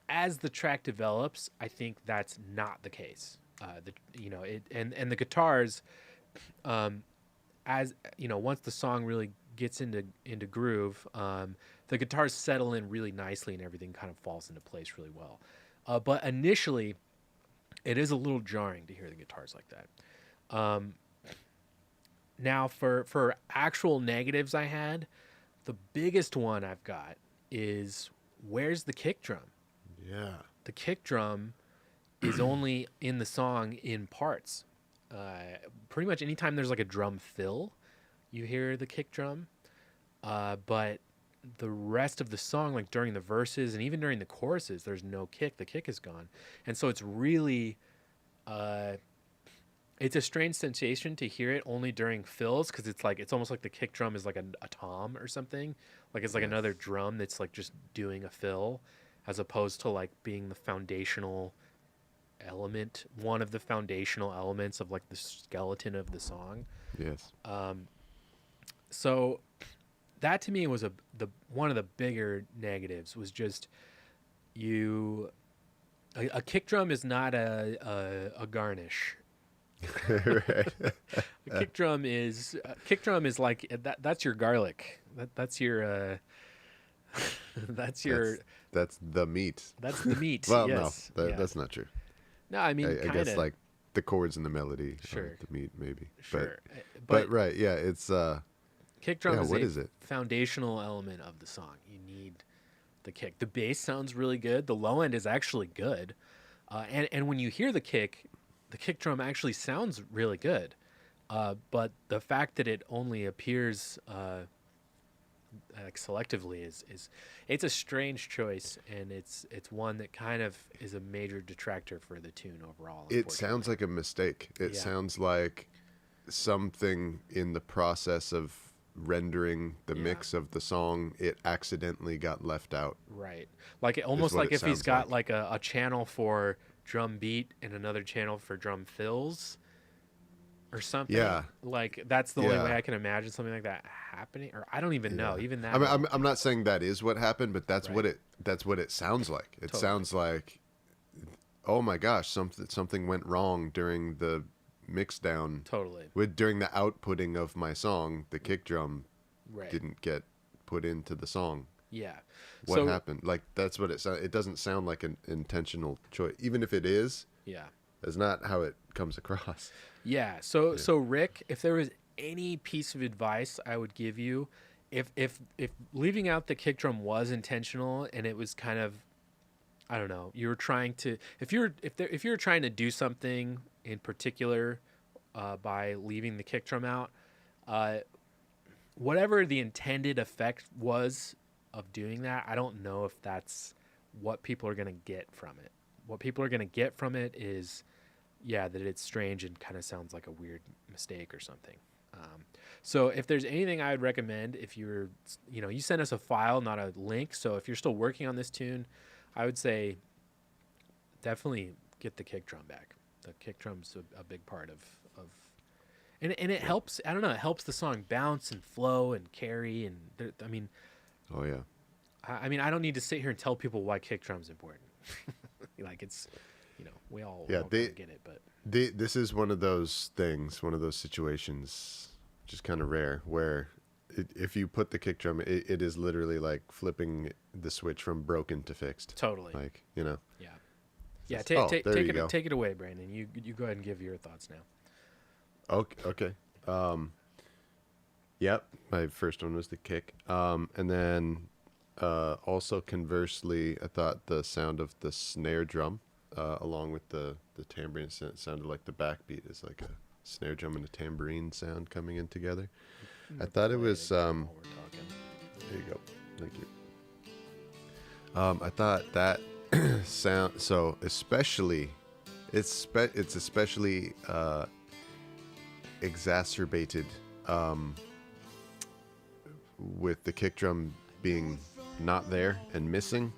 As the track develops, I think that's not the case. And the guitars, as you know, once the song really gets into groove, the guitars settle in really nicely, and everything kind of falls into place really well. But initially, it is a little jarring to hear the guitars like that. Now, for actual negatives I had, the biggest one I've got is, where's the kick drum? Yeah. The kick drum is only in the song in parts. Pretty much anytime there's like a drum fill, you hear the kick drum. But the rest of the song, like during the verses and even during the choruses, there's no kick. The kick is gone. And so it's really, it's a strange sensation to hear it only during fills, because it's almost like the kick drum is like a tom or something. Like it's like another drum that's like just doing a fill, as opposed to like being the foundational element, one of the foundational elements of like the skeleton of the song. Yes. So that to me was one of the bigger negatives, was just a kick drum is not a garnish. Right. A kick drum is like that's your garlic. That's your that's your that's the meat. That's the meat. Well, yes. no, that's not true. No, I mean, I guess like the chords and the melody, sure, the meat maybe. Sure, but right, yeah, it's kick drum is a foundational element of the song. You need the kick. The bass sounds really good. The low end is actually good, and when you hear the kick drum actually sounds really good. But the fact that it only appears like selectively is it's a strange choice, and it's one that kind of is a major detractor for the tune overall. It sounds like a mistake. It sounds like something in the process of rendering the mix of the song, it accidentally got left out. Right. Like almost like if he's got like a channel for drum beat and another channel for drum fills or something. Yeah. Like that's the only way I can imagine something like that happening. Or I don't even know. Even that. I mean, I'm not saying that is what happened, but that's what it sounds like. It sounds like, oh my gosh, something went wrong during the mix down. Totally. During the outputting of my song, the kick drum didn't get put into the song. Yeah. What happened? Like that's what it sounds. It doesn't sound like an intentional choice, even if it is. Yeah. That's not how it comes across. Yeah. So Rick, if there was any piece of advice I would give you, if leaving out the kick drum was intentional and it was kind of, I don't know, you were trying to, if you're trying to do something in particular by leaving the kick drum out, whatever the intended effect was of doing that, I don't know if that's what people are going to get from it. What people are going to get from it is, that it's strange and kind of sounds like a weird mistake or something. So if there's anything I would recommend, if you're, you sent us a file, not a link. So if you're still working on this tune, I would say definitely get the kick drum back. The kick drum's a big part of and it helps. I don't know. It helps the song bounce and flow and carry. And I mean, oh yeah. I mean, I don't need to sit here and tell people why kick drum's important. Like it's, we all get it. But this is one of those things, one of those situations, just kind of rare, where if you put the kick drum, it is literally like flipping the switch from broken to fixed. Totally. Like Yeah. Yeah. Take it away, Brandon. You go ahead and give your thoughts now. Okay. Yep. My first one was the kick. And then also conversely, I thought the sound of the snare drum, along with the tambourine sounded like the backbeat is like a snare drum and a tambourine sound coming in together. I thought it was There you go. Thank you. I thought that sound so especially it's especially exacerbated with the kick drum being not there and missing.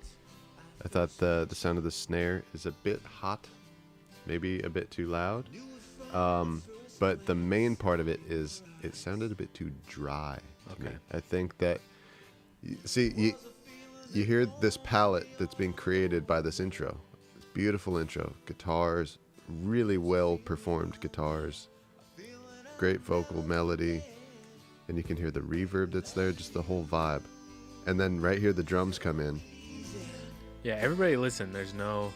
I thought the sound of the snare is a bit hot, maybe a bit too loud. But the main part of it is it sounded a bit too dry to me. I think that you hear this palette that's being created by this intro. This beautiful intro, guitars, really well performed guitars, great vocal melody, and you can hear the reverb that's there, just the whole vibe. And then right here the drums come in. Yeah, everybody listen, there's no...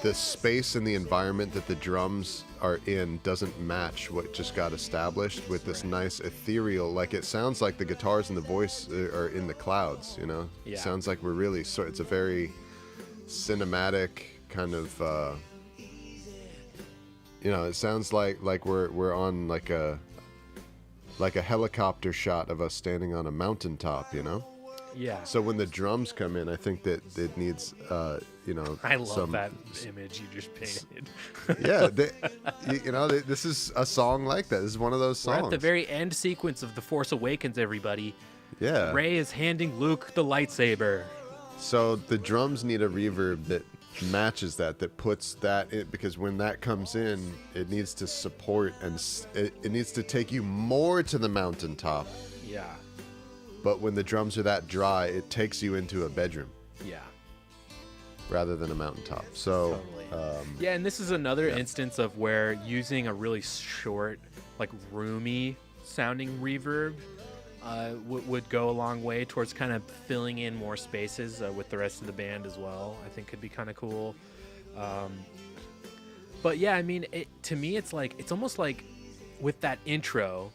The space and the environment that the drums are in doesn't match what just got established with this nice ethereal, like it sounds like the guitars and the voice are in the clouds, you know? Yeah. It sounds like we're really, it's a very cinematic kind of, you know, it sounds like we're on like a helicopter shot of us standing on a mountaintop, you know? Yeah. So when the drums come in, I think that it needs, you know, I love that image you just painted. Yeah, this is a song like that. This is one of those songs. We're at the very end sequence of The Force Awakens, everybody. Yeah. Rey is handing Luke the lightsaber. So the drums need a reverb that matches that puts that in, because when that comes in, it needs to support and it needs to take you more to the mountaintop. Yeah. But when the drums are that dry, it takes you into a bedroom. Yeah. Rather than a mountaintop. So, totally. Yeah, and this is another instance of where using a really short, like roomy sounding reverb would go a long way towards kind of filling in more spaces with the rest of the band as well. I think could be kind of cool. But yeah, I mean, to me, it's almost like with that intro,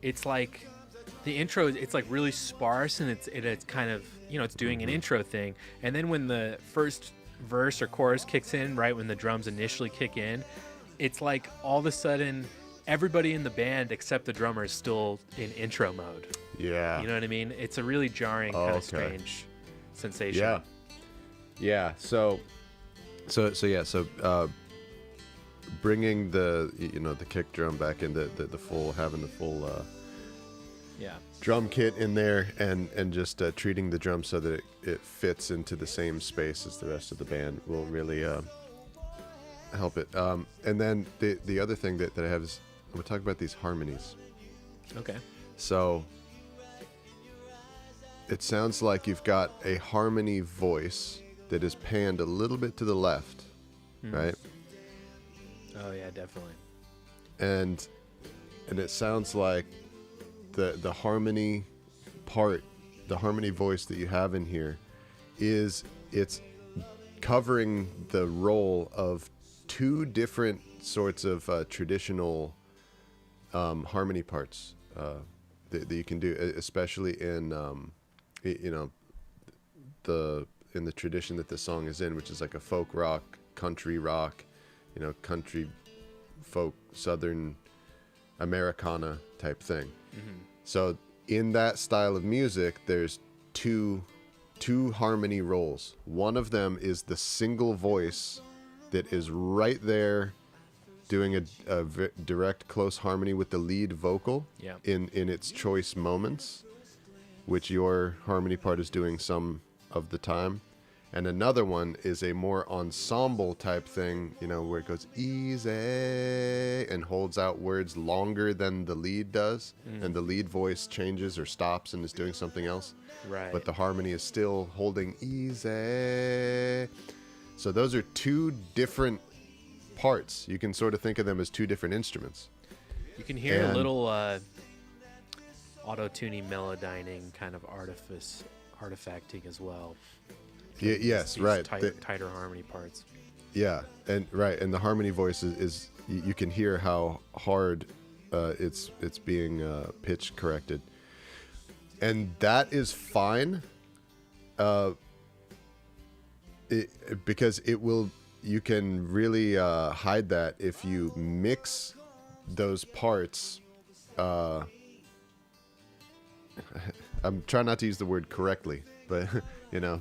it's like the intro, it's like really sparse and it's kind of, you know, it's doing an intro thing. And then when the first verse or chorus kicks in, right when the drums initially kick in, it's like all of a sudden everybody in the band except the drummer is still in intro mode. Yeah. You know what I mean? It's a really jarring, kind of strange sensation. Yeah. Yeah. So bringing the, you know, the kick drum back in, the full, having the full drum kit in there and just treating the drum so that it fits into the same space as the rest of the band will really help it. And then the other thing that I have is I'm going to talk about these harmonies. Okay. So it sounds like you've got a harmony voice that is panned a little bit to the left, right? Oh yeah, definitely. And it sounds like the harmony part, the harmony voice that you have in here it's covering the role of two different sorts of traditional harmony parts that you can do, especially in you know, in the tradition that the song is in, which is like a folk rock, country rock, you know, country folk, southern Americana type thing. So in that style of music, there's two harmony roles. One of them is the single voice that is right there doing a direct close harmony with the lead vocal in its choice moments, which your harmony part is doing some of the time. And another one is a more ensemble type thing, you know, where it goes easy and holds out words longer than the lead does. And the lead voice changes or stops and is doing something else. Right. But the harmony is still holding easy. So those are two different parts. You can sort of think of them as two different instruments. You can hear a little auto-tuning, melodyning kind of artifacting as well. Yes, right. Tighter harmony parts. Yeah, and the harmony voice is you can hear how hard it's being pitch corrected, and that is fine, because you can really hide that if you mix those parts, I'm trying not to use the word correctly, but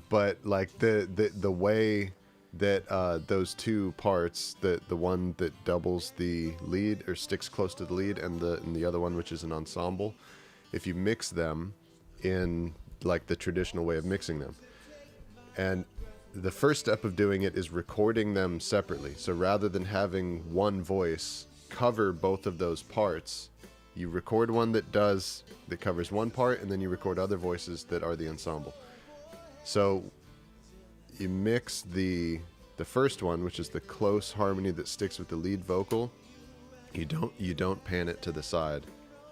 but like the way that those two parts, the one that doubles the lead or sticks close to the lead, and the other one which is an ensemble, if you mix them in like the traditional way of mixing them, and the first step of doing it is recording them separately. So rather than having one voice cover both of those parts, you record one that covers one part, and then you record other voices that are the ensemble. So you mix the first one, which is the close harmony that sticks with the lead vocal. You don't pan it to the side.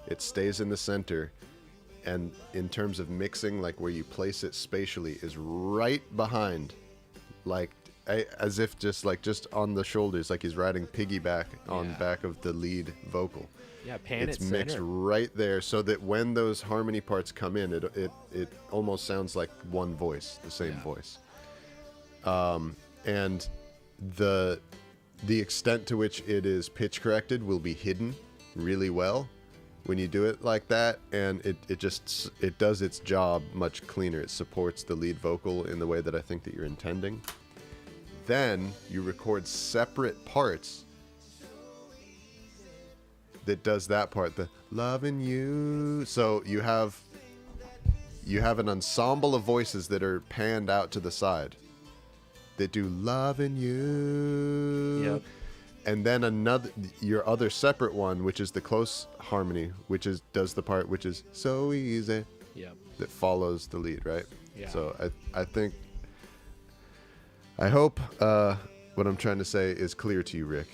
It stays in the center, and in terms of mixing, like where you place it spatially is right behind, like as if just on the shoulders, like he's riding piggyback on the back of the lead vocal. Yeah, pan it's it mixed center. right there, so that when those harmony parts come in, it almost sounds like one voice, the same voice. And the extent to which it is pitch corrected will be hidden really well when you do it like that, and it does its job much cleaner. It supports the lead vocal in the way that I think that you're intending. Then you record separate parts that does that part, the loving you. So you have an ensemble of voices that are panned out to the side that do loving you. Yep. And then your other separate one, which is the close harmony, does the part which is so easy. Yep. That follows the lead, right? Yeah. So I hope what I'm trying to say is clear to you, Rick.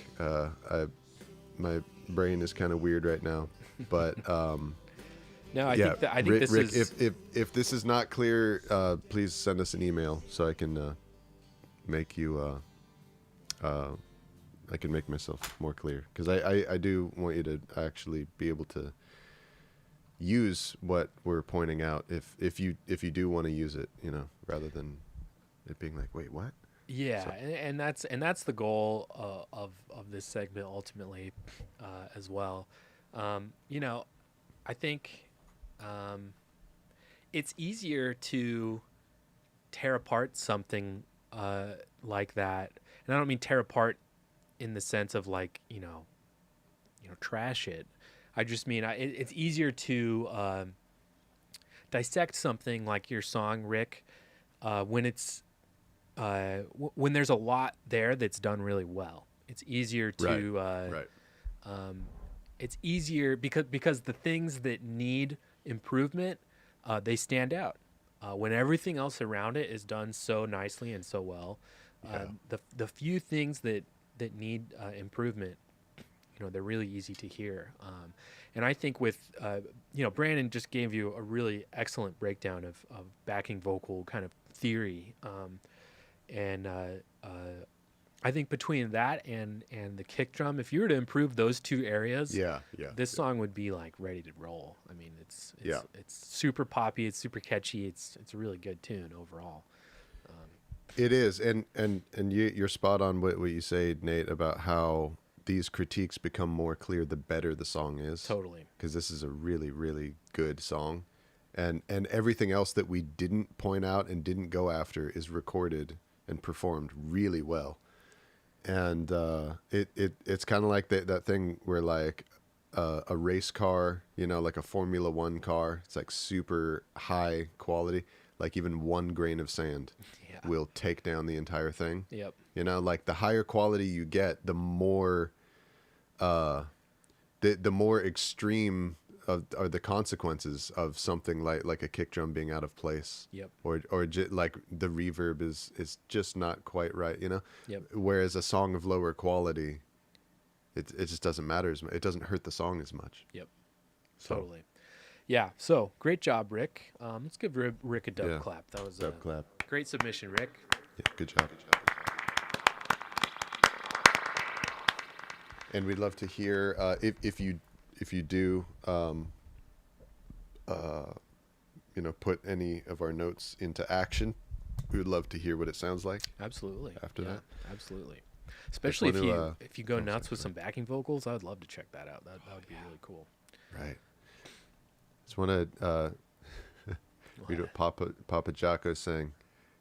My brain is kind of weird right now, but no, I think Rick, this Rick, is. if this is not clear, please send us an email so I can make you. I can make myself more clear, because I do want you to actually be able to use what we're pointing out if you do want to use it, rather than it being like, wait, what? Yeah, So. and that's the goal of this segment ultimately, as well. I think it's easier to tear apart something like that, and I don't mean tear apart in the sense of like trash it. I just mean it's easier to dissect something like your song, Rick, when it's when there's a lot there that's done really well. It's easier to Right. It's easier because the things that need improvement, they stand out. When everything else around it is done so nicely and so well, the few things that need improvement, they're really easy to hear. And I think with Brandon just gave you a really excellent breakdown of backing vocal kind of theory. And I think between that and the kick drum, if you were to improve those two areas, this song would be like ready to roll. I mean, it's super poppy, it's super catchy, it's a really good tune overall. It is, and you're spot on what you say, Nate, about how these critiques become more clear the better the song is. Totally. Because this is a really, really good song, and everything else that we didn't point out and didn't go after is recorded and performed really well. And it's kind of like that thing where like a race car, like a Formula One car, it's like super high quality. Like even one grain of sand will take down the entire thing. Yep. Like the higher quality you get, the more the more extreme are the consequences of something like a kick drum being out of place. Yep. Or like the reverb is just not quite right, Yep. Whereas a song of lower quality, it just doesn't matter as much. It doesn't hurt the song as much. Yep. Totally. Yeah. So great job, Rick. Let's give Rick a dub clap. That was a clap. Great submission, Rick. Yeah, good job. And we'd love to hear if you do put any of our notes into action. We would love to hear what it sounds like. Absolutely. After that. Absolutely. Especially if you go nuts with some backing vocals, I would love to check that out. That would be really cool. Right. Just want to read what Papa Jocko's saying.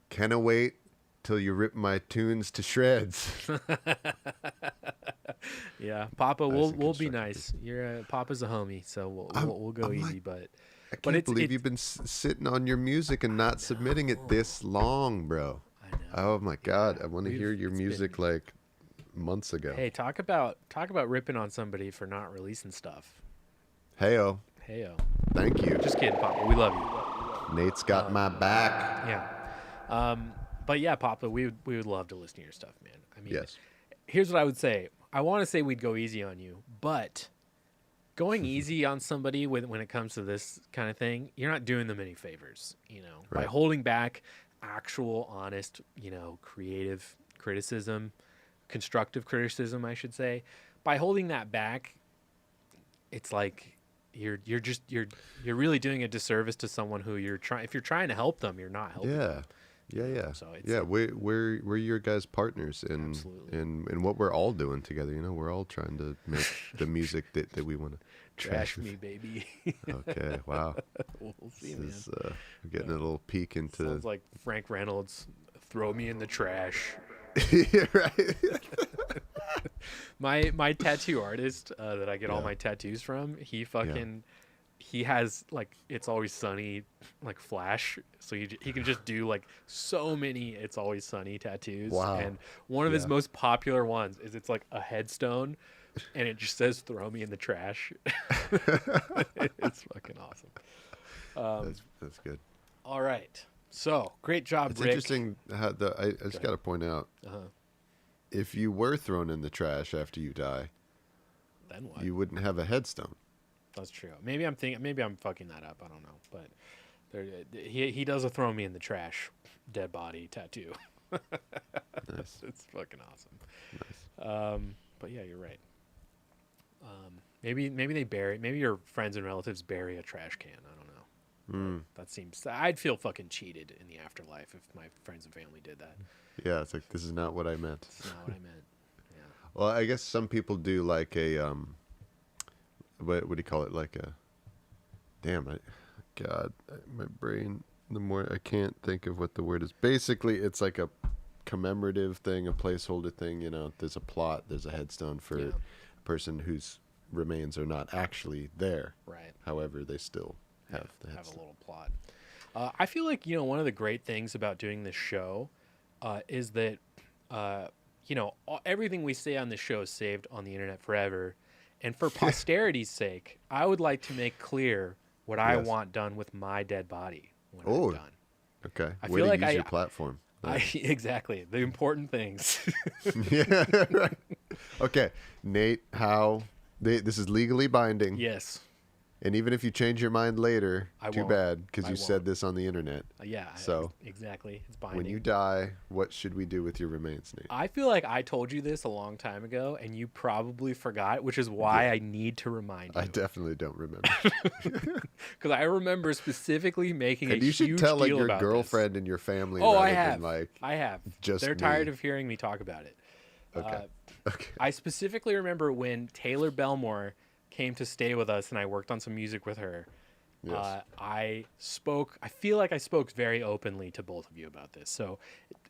Can I wait till you rip my tunes to shreds? Yeah, Papa, we'll be nice. Papa's a homie, so we'll go easy. But I can't believe you've been sitting on your music and not submitting it this long, bro. I know. Oh my God, I want to hear your music like months ago. Hey, talk about ripping on somebody for not releasing stuff. Heyo. Thank you. Just kidding, Papa. We love you. Nate's got my back. Yeah. But yeah, Papa, we would love to listen to your stuff, man. I mean, yes. Here's what I would say. I want to say we'd go easy on you, but going easy on somebody when it comes to this kind of thing, you're not doing them any favors, by holding back actual, honest, creative criticism, constructive criticism, I should say. By holding that back, it's like you're really doing a disservice to someone who if you're trying to help them, you're not helping them. Yeah. So we're your guys' partners in what we're all doing together. We're all trying to make the music that we want to trash me, baby. Okay, wow. We'll see, man. We're getting a little peek into. Sounds like Frank Reynolds. Throw me in the trash. Yeah, right. My tattoo artist that I get all my tattoos from, he has like It's Always Sunny like flash, so he can just do like so many It's Always Sunny tattoos. Wow. And one of his most popular ones is it's like a headstone and it just says "Throw me in the trash." It's fucking awesome. That's good. All right, so great job, It's Rick. interesting how I just got to point out, if you were thrown in the trash after you die, then what? You wouldn't have a headstone. That's true. Maybe I'm fucking that up. I don't know, but he does a throw me in the trash dead body tattoo. Nice. It's fucking awesome. Nice. But yeah, you're right. Maybe your friends and relatives bury a trash can. I don't know. That seems. I'd feel fucking cheated in the afterlife if my friends and family did that. Yeah, it's like, this is not what I meant. It's not what I meant. Yeah. Well, I guess some people do like a what do you call it? Like a my brain. The more I can't think of what the word is. Basically, it's like a commemorative thing, a placeholder thing. There's a plot, there's a headstone for a person whose remains are not actually there. Right. However, they still have the have a little plot. I feel like one of the great things about doing this show is that everything we say on this show is saved on the internet forever, and for posterity's sake, I would like to make clear what I want done with my dead body when I'm done. Okay. I Way feel to like use your platform. Nice. Exactly, the important things. Yeah. Right. Okay, Nate. This is legally binding. Yes. And even if you change your mind later, too bad, because you said won't. this on the internet. Yeah. So exactly, it's binding. When you die, what should we do with your remains, Nate? I feel like I told you this a long time ago, and you probably forgot, which is why I need to remind you. I definitely don't remember. Because I remember specifically making and a you should huge tell like deal your about girlfriend this. and your family. Oh, rather I have. Than, like, I have. Just They're me. tired of hearing me talk about it. Okay. Okay. I specifically remember when Taylor Belmore came to stay with us, and I worked on some music with her. Yes. I feel like I spoke very openly to both of you about this. So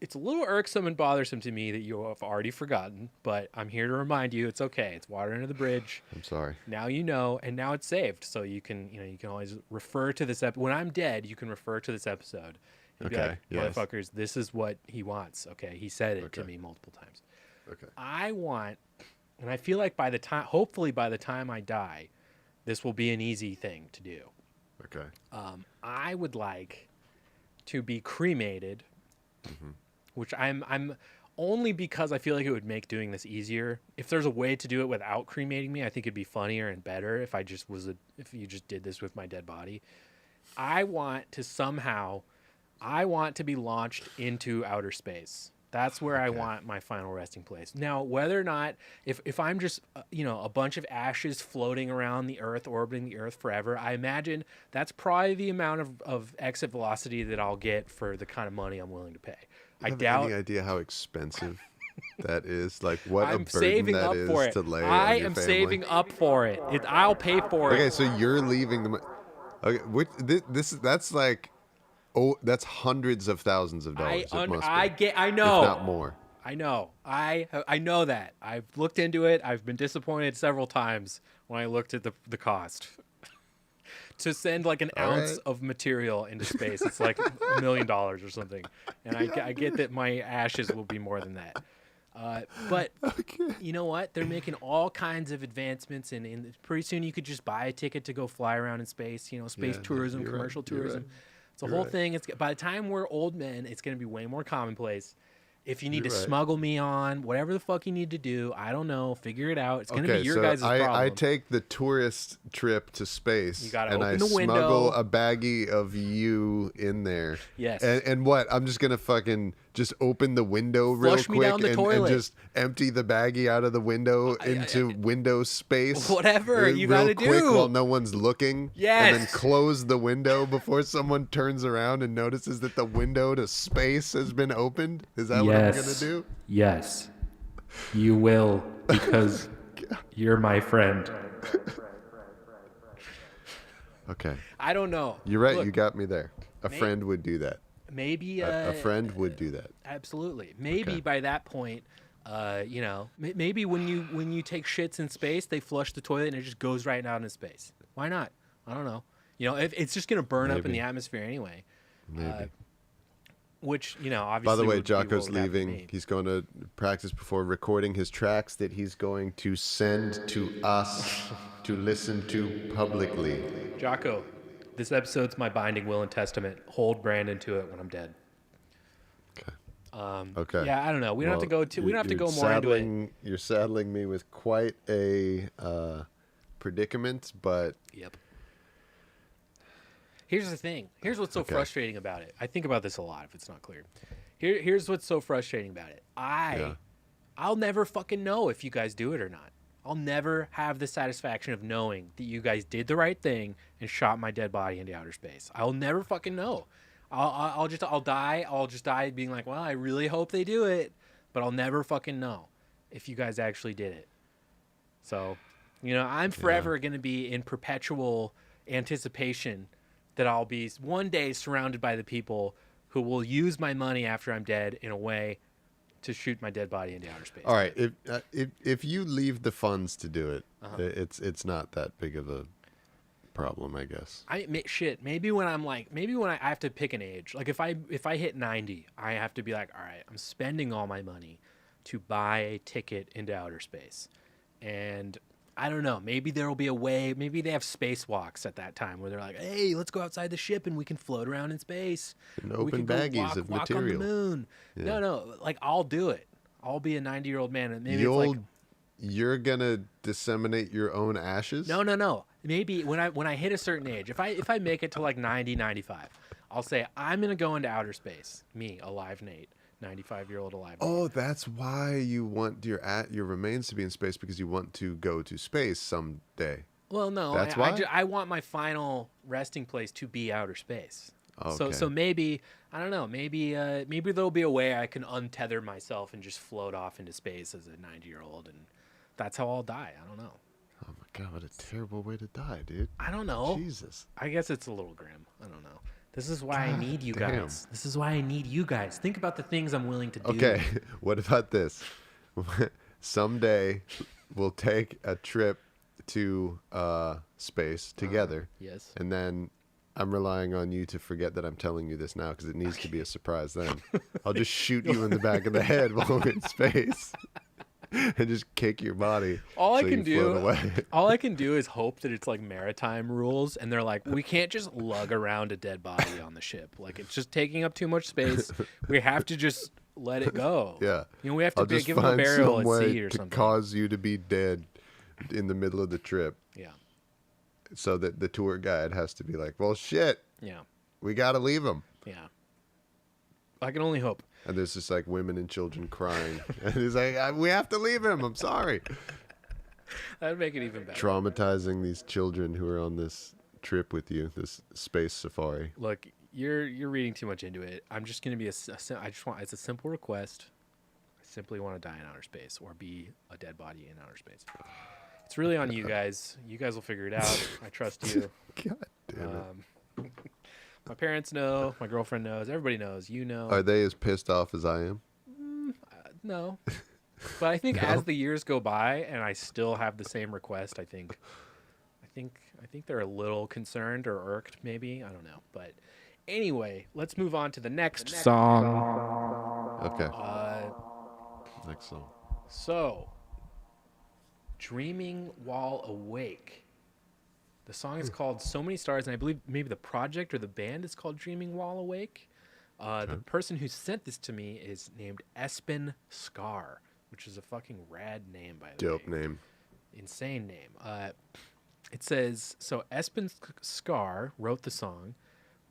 it's a little irksome and bothersome to me that you have already forgotten, but I'm here to remind you it's okay. It's water under the bridge. I'm sorry. Now you know, and now it's saved. So you can always refer to this when I'm dead, you can refer to this episode and be like, motherfuckers, this is what he wants. Okay. He said it to me multiple times. Okay. And I feel like hopefully by the time I die, this will be an easy thing to do. Okay. I would like to be cremated, which I'm only because I feel like it would make doing this easier. If there's a way to do it without cremating me, I think it'd be funnier and better if you just did this with my dead body. I want to be launched into outer space. That's where I want my final resting place. Now, whether or not, if I'm just, a bunch of ashes floating around the Earth, orbiting the Earth forever, I imagine that's probably the amount of exit velocity that I'll get for the kind of money I'm willing to pay. I doubt. Any idea how expensive That is like what I'm a burden saving that up for is it. to lay I on your am family. saving up for it. I'll pay for Okay, it. so you're leaving the. Okay, that's like, that's hundreds of thousands of dollars. It must be, I if know. not more. I know. I know that. I've looked into it. I've been disappointed several times when I looked at the cost. To send like an ounce of material into space, it's like $1 million or something. And I get that my ashes will be more than that. But you know what? They're making all kinds of advancements, and pretty soon you could just buy a ticket to go fly around in space. You know, space tourism, commercial tourism. It's a whole thing. It's by the time we're old men, it's going to be way more commonplace. If you need to smuggle me on, whatever the fuck you need to do, I don't know. Figure it out. It's going to be your guys' problem. I take the tourist trip to space, You gotta and open I the window. smuggle a baggie of you in there. Yes. And what? I'm just going to fucking just open the window Flush real me down quick the and toilet. just empty the baggie out of the window into window space. Whatever you real gotta quick do while no one's looking. Yes. And then close the window before someone turns around and notices that the window to space has been opened. Is that what I'm going to do? Yes, you will, because you're my friend. Okay. I don't know. You're right. Look, you got me there. A friend would do that. Maybe A friend would do that. Absolutely. Maybe by that point, you know, maybe when you take shits in space, they flush the toilet and it just goes right out into space. Why not? I don't know. You know, it's just gonna burn up in the atmosphere anyway. Maybe. Which, you know, obviously. By the way, would be Jocko's what would happen to leaving. me. He's going to practice before recording his tracks that he's going to send to us to listen to publicly. Jocko, this episode's my binding will and testament. Hold Brandon to it when I'm dead. Okay. Okay. Yeah, I don't know. We don't have to go to. We don't have to go more into it. You're saddling me with quite a predicament, but Yep. Here's the thing. Here's what's so frustrating about it. I think about this a lot if it's not clear. Here's what's so frustrating about it. I'll never fucking know if you guys do it or not. I'll never have the satisfaction of knowing that you guys did the right thing and shot my dead body into outer space. I'll never fucking know. I'll die. I'll just die being like, well, I really hope they do it, but I'll never fucking know if you guys actually did it. So, you know, I'm forever going to be in perpetual anticipation that I'll be one day surrounded by the people who will use my money after I'm dead in a way to shoot my dead body into outer space. all right. If you leave the funds to do it, it's not that big of a problem, I guess. Maybe when I have to pick an age. Like if I hit 90, I have to be like, all right, I'm spending all my money to buy a ticket into outer space, and I don't know. Maybe there will be a way. Maybe they have spacewalks at that time where they're like, "Hey, let's go outside the ship and we can float around in space. And open baggies of walk material. on the moon." Yeah. No. Like I'll do it. I'll be a 90-year-old man, and maybe You're gonna disseminate your own ashes? No. Maybe when I hit a certain age, if I make it to like 90, 95, I'll say I'm gonna go into outer space. Me, alive Nate. 95-year-old alive. Oh, that's why you want your remains to be in space, because you want to go to space someday. Well, no, that's why I want my final resting place to be outer space. Okay. So maybe I don't know. Maybe there'll be a way I can untether myself and just float off into space as a 90-year-old, and that's how I'll die. I don't know. Oh my god, what a terrible way to die, dude. I don't know. Jesus. I guess it's a little grim. I don't know. This is why I need you guys. This is why I need you guys. Think about the things I'm willing to do. Okay, what about this? Someday we'll take a trip to space together. Yes. And then I'm relying on you to forget that I'm telling you this now, because it needs to be a surprise then. I'll just shoot you in the back of the head while we're in space. And just kick your body. All I so can you float away. all I can do is hope that it's like maritime rules, and they're like, we can't just lug around a dead body on the ship. Like it's just taking up too much space. We have to just let it go. Yeah. You know, we have to just give them a find burial some at way sea or to something. cause you to be dead in the middle of the trip. Yeah. So that the tour guide has to be like, well, shit. Yeah. We got to leave him. Yeah. I can only hope. And there's just like women and children crying. And he's like, we have to leave him. I'm sorry. That'd make it even better. Traumatizing these children who are on this trip with you, this space safari. Look, you're reading too much into it. I'm just gonna be it's a simple request. I simply want to die in outer space or be a dead body in outer space. It's really on you guys. You guys will figure it out. I trust you. God damn it. My parents know. My girlfriend knows. Everybody knows. You know. Are they as pissed off as I am? No. But I think as the years go by and I still have the same request, I think they're a little concerned or irked, maybe. I don't know. But anyway, let's move on to the next song. Okay. Next song. So, Dreaming While Awake. The song is called So Many Stars, and I believe maybe the project or the band is called Dreaming While Awake. The person who sent this to me is named Espen Skaar, which is a fucking rad name, by the way. Dope name. Insane name. It says, so Espen Skaar wrote the song,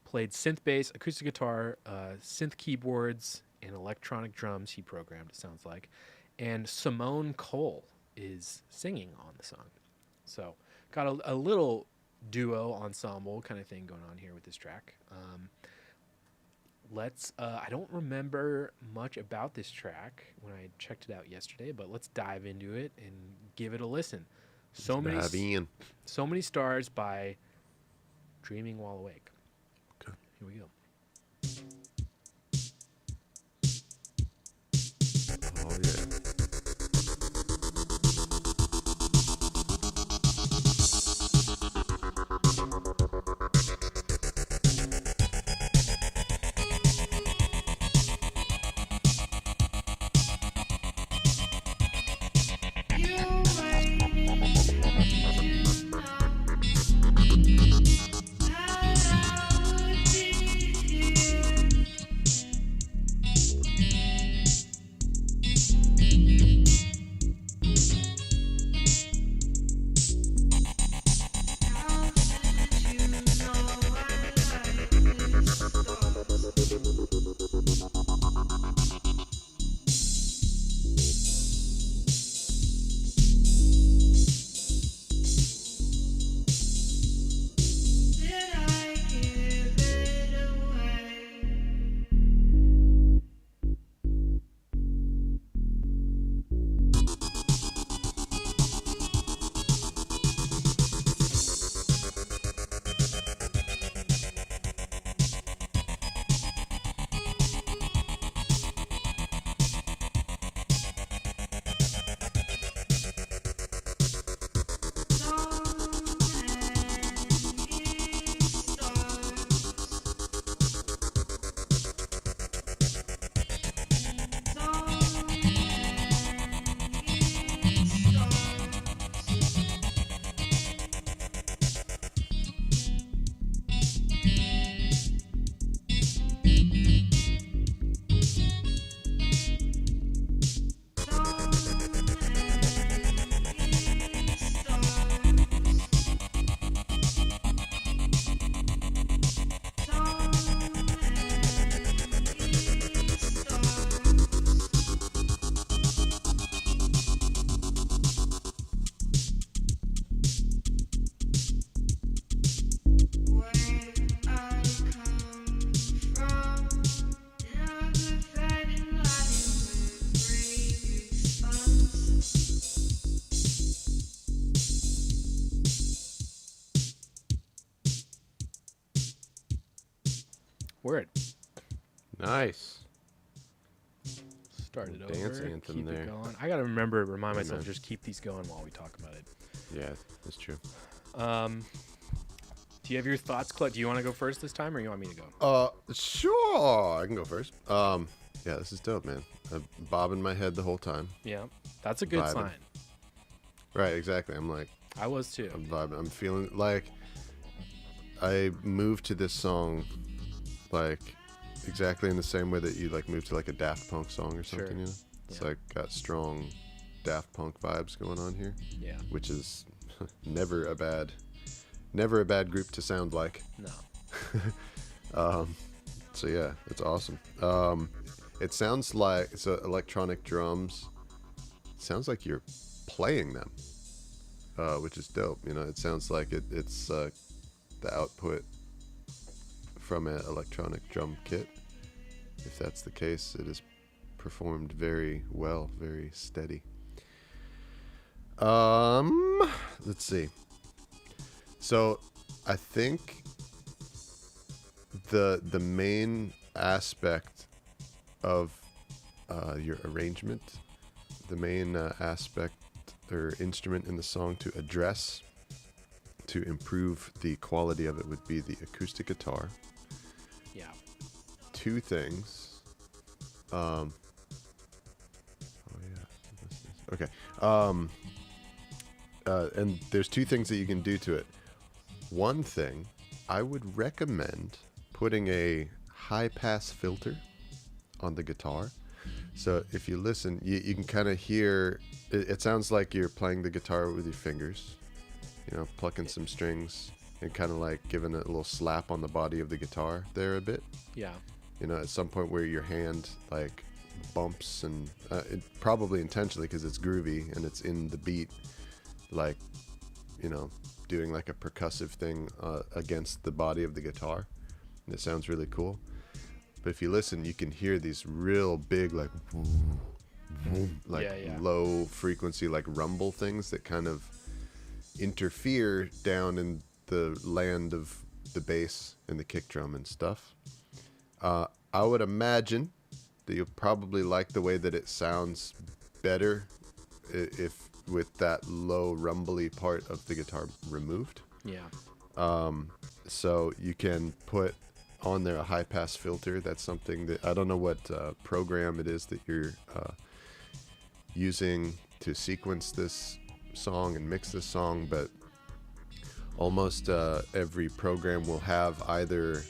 played synth bass, acoustic guitar, synth keyboards, and electronic drums he programmed, it sounds like. And Simone Cole is singing on the song. So got a little duo ensemble kind of thing going on here with this track. I don't remember much about this track when I checked it out yesterday, but let's dive into it and give it a listen. So Many Stars by Dreaming While Awake. Okay. Here we go. Oh, yeah. Word. Nice. Start it over. Dance anthem keep there. it going. I gotta remind myself just keep these going while we talk about it. Yeah, that's true. Do you have your thoughts, Clint? Do you want to go first this time, or you want me to go? Sure. I can go first. Yeah, this is dope, man. I'm bobbing my head the whole time. Yeah, that's a good sign. Right, exactly. I'm like, I was too. I'm vibing. I'm feeling like I moved to this song, like exactly in the same way that you like move to like a Daft Punk song or something. Sure. You know, it's like got strong Daft Punk vibes going on here. Yeah, which is never a bad group to sound like. No. So yeah, it's awesome. It sounds like it's electronic drums. It sounds like you're playing them, which is dope. You know, it sounds like it's the output from an electronic drum kit. If that's the case, it is performed very well, very steady. Let's see. So I think the main aspect of your arrangement, the main aspect or instrument in the song to address, to improve the quality of it, would be the acoustic guitar. Yeah. Two things. Oh yeah. Okay. And there's two things that you can do to it. One thing, I would recommend putting a high pass filter on the guitar. So if you listen, you can kind of hear, it sounds like you're playing the guitar with your fingers, you know, plucking some strings and kind of like giving it a little slap on the body of the guitar there a bit. Yeah. You know, at some point where your hand like bumps and it probably intentionally because it's groovy and it's in the beat, like, you know, doing like a percussive thing against the body of the guitar. And it sounds really cool. But if you listen, you can hear these real big, like, low frequency, like rumble things that kind of interfere down in the land of the bass and the kick drum and stuff. I would imagine that you'll probably like the way that it sounds better if with that low rumbly part of the guitar removed. Yeah. So you can put on there a high pass filter. That's something that I don't know what program it is that you're using to sequence this song and mix this song, but almost every program will have either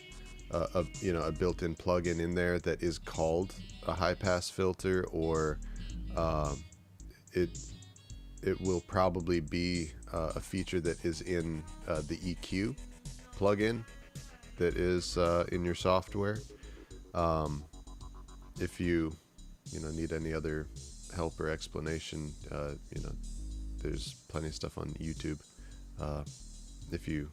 a built-in plugin in there that is called a high pass filter, or it will probably be a feature that is in the EQ plugin that is in your software. If you need any other help or explanation, there's plenty of stuff on YouTube. If you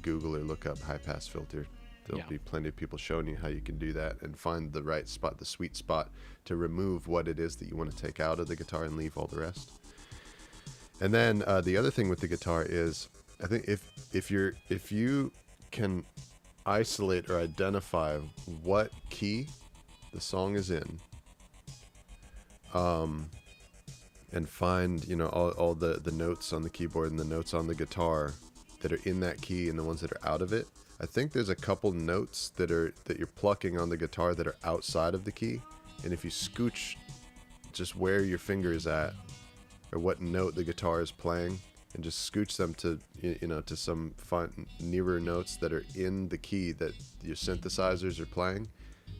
Google or look up high pass filter, there'll be plenty of people showing you how you can do that and find the right spot, the sweet spot, to remove what it is that you want to take out of the guitar and leave all the rest. And then the other thing with the guitar is, I think if you can isolate or identify what key the song is in, and find all the notes on the keyboard and the notes on the guitar that are in that key and the ones that are out of it. I think there's a couple notes that you're plucking on the guitar that are outside of the key, and if you scooch just where your finger is at or what note the guitar is playing and just scooch them to to some fun nearer notes that are in the key that your synthesizers are playing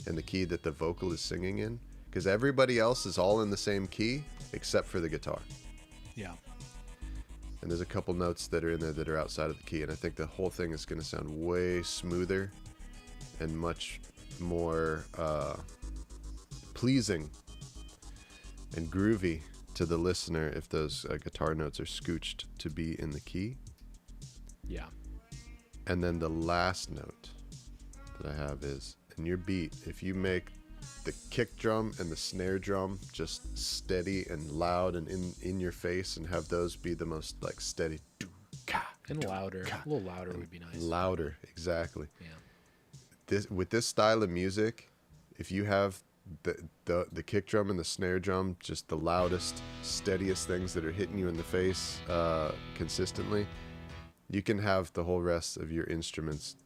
and the key that the vocal is singing in, because everybody else is all in the same key except for the guitar. Yeah. And there's a couple notes that are in there that are outside of the key, and I think the whole thing is going to sound way smoother and much more pleasing and groovy to the listener if those guitar notes are scooched to be in the key. Yeah. And then the last note that I have is, in your beat, if you make the kick drum and the snare drum just steady and loud and in your face, and have those be the most like steady and louder. A little louder would be nice. Louder, exactly. Yeah. With this style of music, if you have the kick drum and the snare drum just the loudest, steadiest things that are hitting you in the face consistently, you can have the whole rest of your instruments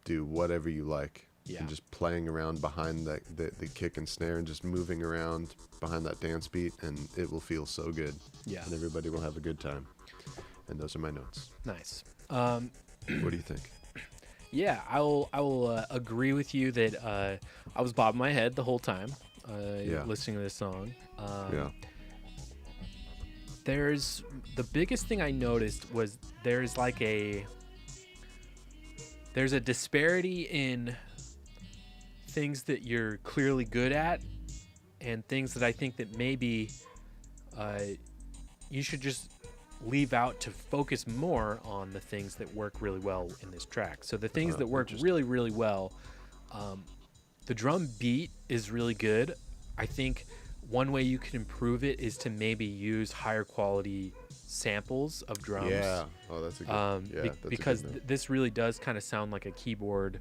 do whatever you like. Yeah. And just playing around behind the kick and snare and just moving around behind that dance beat, and it will feel so good. Yeah. And everybody will have a good time. And those are my notes. Nice. What do you think? Yeah, I will agree with you that I was bobbing my head the whole time listening to this song. There's the biggest thing I noticed was there's a disparity in things that you're clearly good at and things that I think that maybe you should just leave out to focus more on the things that work really well in this track. So the things that work really, really well, the drum beat is really good. I think one way you can improve it is to maybe use higher quality samples of drums. Yeah. Oh, that's a good. That's because a good note. this really does kind of sound like a keyboard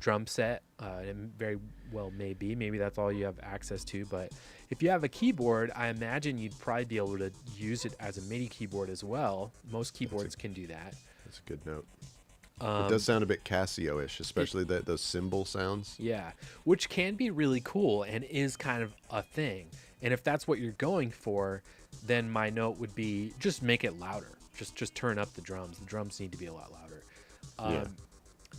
drum set. It very well may be. Maybe that's all you have access to. But if you have a keyboard, I imagine you'd probably be able to use it as a MIDI keyboard as well. Most keyboards can do that. That's a good note. It does sound a bit Casio-ish, especially those cymbal sounds. Yeah, which can be really cool and is kind of a thing. And if that's what you're going for, then my note would be just make it louder. Just turn up the drums. The drums need to be a lot louder.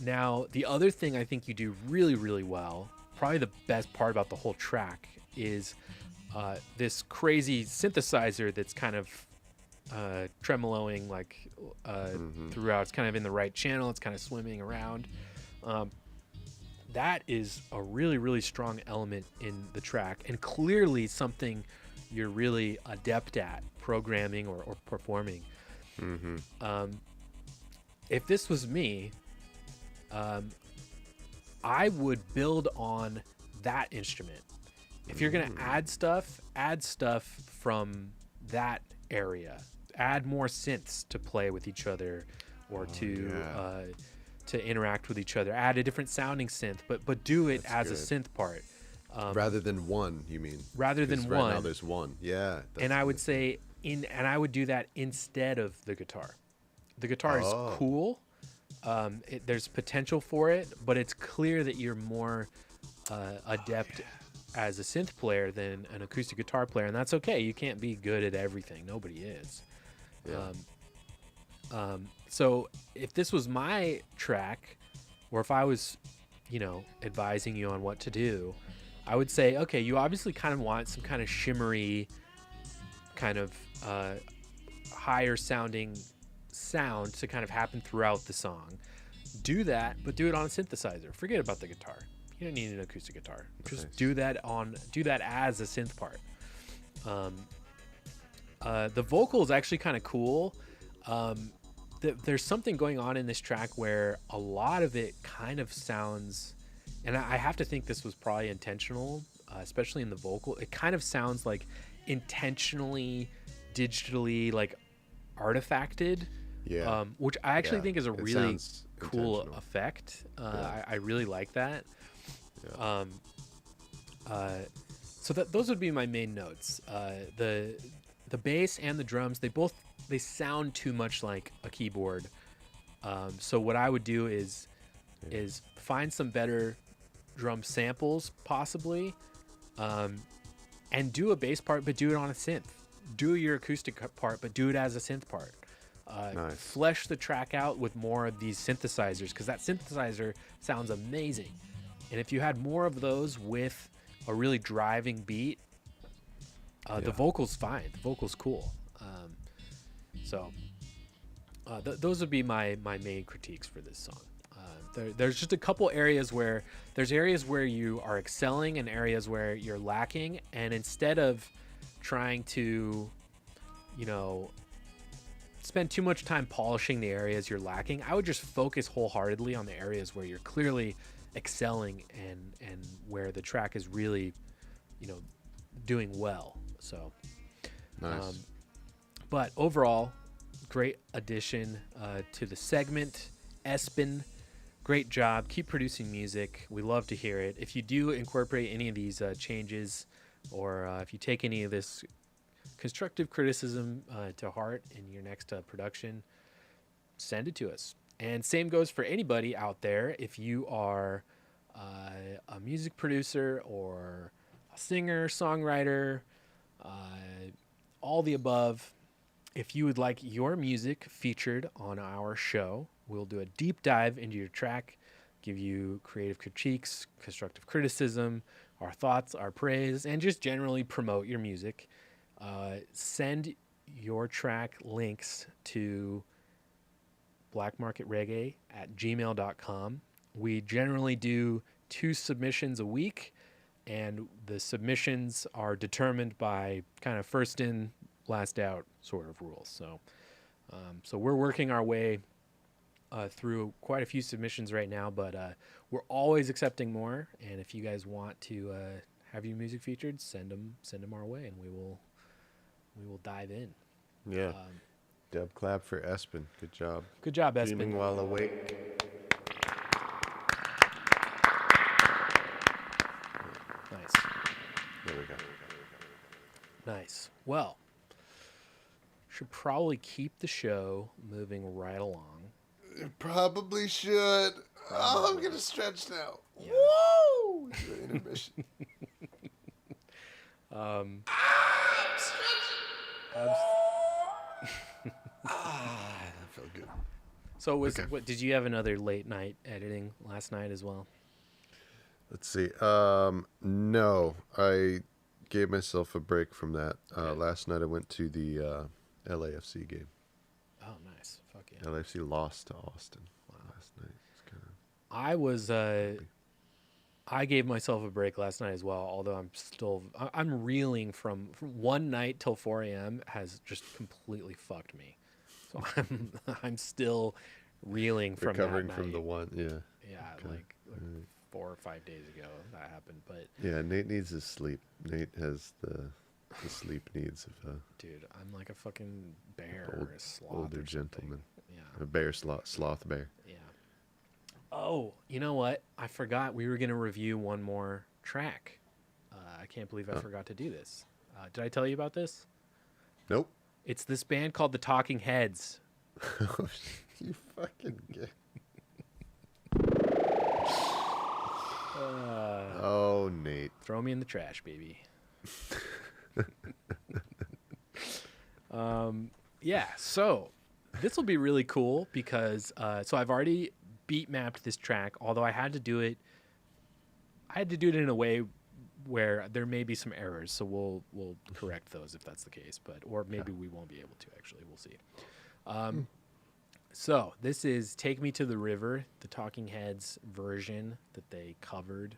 Now, the other thing I think you do really, really well, probably the best part about the whole track, is this crazy synthesizer that's kind of tremoloing like throughout. It's kind of in the right channel. It's kind of swimming around. That is a really, really strong element in the track, and clearly something you're really adept at programming or performing. If this was me, I would build on that instrument. If you're going to add stuff from that area. Add more synths to play with each other or to interact with each other. Add a different sounding synth, but do it as a synth part. Rather than one, you mean? Rather than right one. Now there's one. Yeah. And I would say I would do that instead of the guitar. The guitar is cool. There's potential for it, but it's clear that you're more adept as a synth player than an acoustic guitar player, and that's okay. You can't be good at everything. Nobody is. Yeah. So if this was my track, or if I was, advising you on what to do, I would say, okay, you obviously kind of want some kind of shimmery, kind of higher sounding sound to kind of happen throughout the song. Do that, but do it on a synthesizer. Forget about the guitar. You don't need an acoustic guitar. Just do that as a synth part. The vocal is actually kind of cool. There's something going on in this track where a lot of it kind of sounds, and I have to think this was probably intentional, especially in the vocal. It kind of sounds like intentionally, digitally, like artifacted. Yeah. Which I actually think is a really cool effect. I really like that. Yeah. So those would be my main notes. The bass and the drums, they sound too much like a keyboard. So what I would do is find some better drum samples, possibly, and do a bass part, but do it on a synth. Do your acoustic part, but do it as a synth part. Nice. Flesh the track out with more of these synthesizers, because that synthesizer sounds amazing. And if you had more of those with a really driving beat, the vocal's fine. The vocal's cool. Those would be my main critiques for this song. There's just a couple areas where you are excelling and areas where you're lacking. And instead of trying to, spend too much time polishing the areas you're lacking, I would just focus wholeheartedly on the areas where you're clearly excelling and where the track is really, doing well. So, nice. But overall, great addition to the segment. Espen, great job. Keep producing music. We love to hear it. If you do incorporate any of these changes, or if you take any of this constructive criticism to heart in your next production, send it to us. And same goes for anybody out there. If you are a music producer or a singer, songwriter, all the above, if you would like your music featured on our show, we'll do a deep dive into your track, give you creative critiques, constructive criticism, our thoughts, our praise, and just generally promote your music. Send your track links to blackmarketreggae@gmail.com. We generally do 2 submissions a week, and the submissions are determined by kind of first in, last out sort of rules. So we're working our way through quite a few submissions right now, but we're always accepting more. And if you guys want to have your music featured, send them our way, and we will dive in. Yeah. Dub clap for Espen. Good job. Good job, Espen. Dreaming while awake. Nice. There we go. Nice. Well, should probably keep the show moving right along. It probably should. Oh, I'm gonna stretch now. Yeah. Woo! The intermission. I'm That felt good. So what did you have another late night editing last night as well? Let's see. No, I gave myself a break from that. Last night I went to the LAFC game. Oh, nice. Fuck yeah. LAFC lost to Austin last night. I gave myself a break last night as well, although I'm reeling from one night till 4 a.m. has just completely fucked me. So I'm still reeling from recovering that from night. the one, yeah. Yeah, Okay. like 4 or 5 days ago that happened, but Yeah, Nate needs his sleep. Nate has the sleep needs of a dude, I'm like a fucking bear or a sloth older or gentleman. Yeah. A bear sloth bear. Yeah. Oh, you know what? I forgot we were going to review one more track. I can't believe I forgot to do this. Did I tell you about this? Nope. It's this band called the Talking Heads. You fucking get. Oh, Nate. Throw me in the trash, baby. Yeah, so this will be really cool because so I've already beat mapped this track, although I had to do it in a way where there may be some errors, so we'll correct those if that's the case, or maybe we won't be able to, actually. We'll see. So this is Take Me to the River, the Talking Heads version that they covered.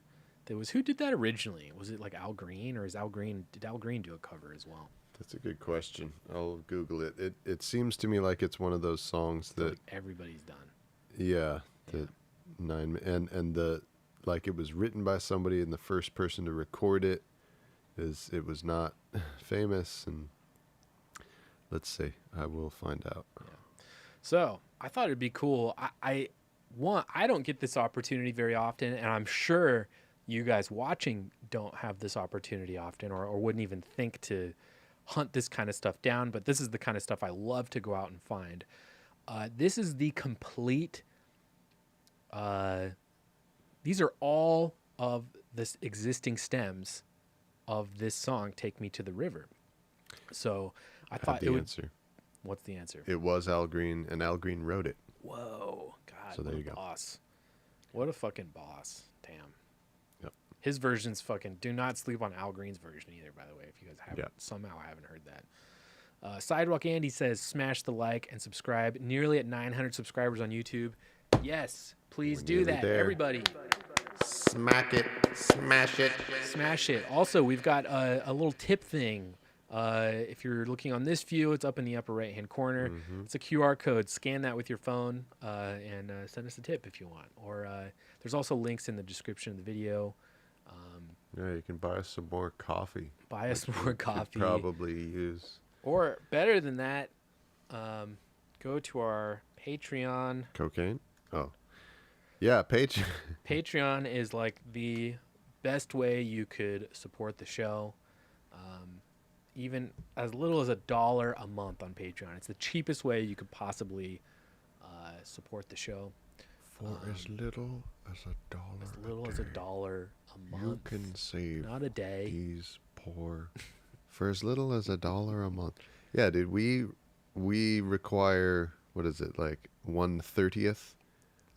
Who did that originally? Was it like Al Green, or did Al Green do a cover as well? That's a good question. I'll Google it. It seems to me like it's one of those songs that like everybody's done. Yeah, the and the like it was written by somebody, and the first person to record it was not famous, and let's see. I will find out. Yeah. So I thought it'd be cool. I don't get this opportunity very often, and I'm sure you guys watching don't have this opportunity often, or wouldn't even think to hunt this kind of stuff down. But this is the kind of stuff I love to go out and find. This is the complete. These are all of this existing stems of this song, "Take Me to the River." So I thought the answer. What's the answer? It was Al Green, and Al Green wrote it. Whoa, God! So there you go. Boss. What a fucking boss! Damn. Yep. His version's fucking. Do not sleep on Al Green's version either. By the way, if you guys haven't somehow haven't heard that. Sidewalk Andy says, "Smash the like and subscribe." Nearly at 900 subscribers on YouTube. Yes, please do that, everybody. Smack it, smash it, smash it. Also, we've got a little tip thing. If you're looking on this view, it's up in the upper right-hand corner. Mm-hmm. It's a QR code. Scan that with your phone and send us a tip if you want. Or there's also links in the description of the video. Yeah, you can buy us some more coffee. Buy us more coffee. Probably use. Or better than that, go to our Patreon. Cocaine? Oh. Yeah, Patreon. Patreon is like the best way you could support the show. Even as little as $1 a month on Patreon. It's the cheapest way you could possibly support the show. For as little as $1 as little as $1 a month. You can save not a day. These poor for as little as $1 a month. Yeah, dude, we require, what is it, like 1/30th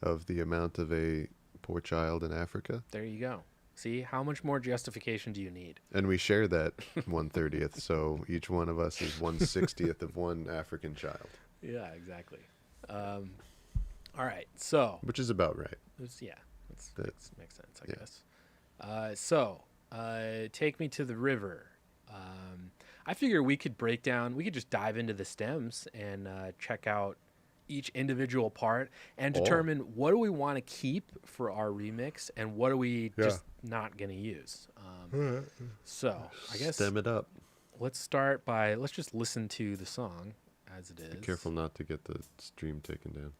of the amount of a poor child in Africa. There you go. See, how much more justification do you need? And we share that 1/30th, so each one of us is 1/60th of one African child. Yeah, exactly. All right, so which is about right. That makes sense, I guess. So, Take Me to the River. I figure we could just dive into the stems and check out each individual part and determine what do we want to keep for our remix and what are we just not going to use. So I guess stem it up. let's just listen to the song as it is. Be careful not to get the stream taken down.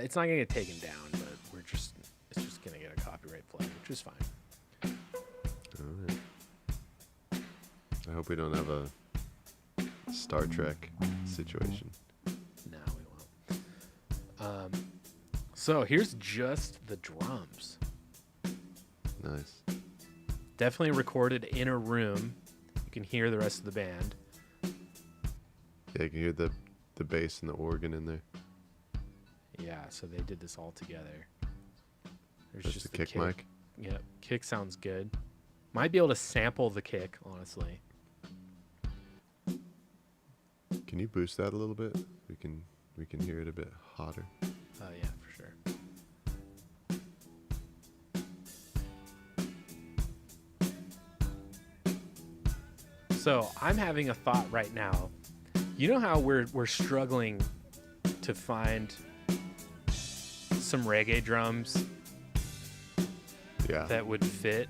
It's not gonna get taken down, but it's just gonna get a copyright flag, which is fine. All right. I hope we don't have a Star Trek situation. No, we won't. So here's just the drums. Nice. Definitely recorded in a room. You can hear the rest of the band. Yeah, you can hear the bass and the organ in there. Yeah, so they did this all together. There's Just just the the kick mic. Yeah, kick sounds good. Might be able to sample the kick, honestly. Can you boost that a little bit? We can hear it a bit hotter. Oh yeah, for sure. So I'm having a thought right now. You know how we're struggling to find some reggae drums Yeah. that would fit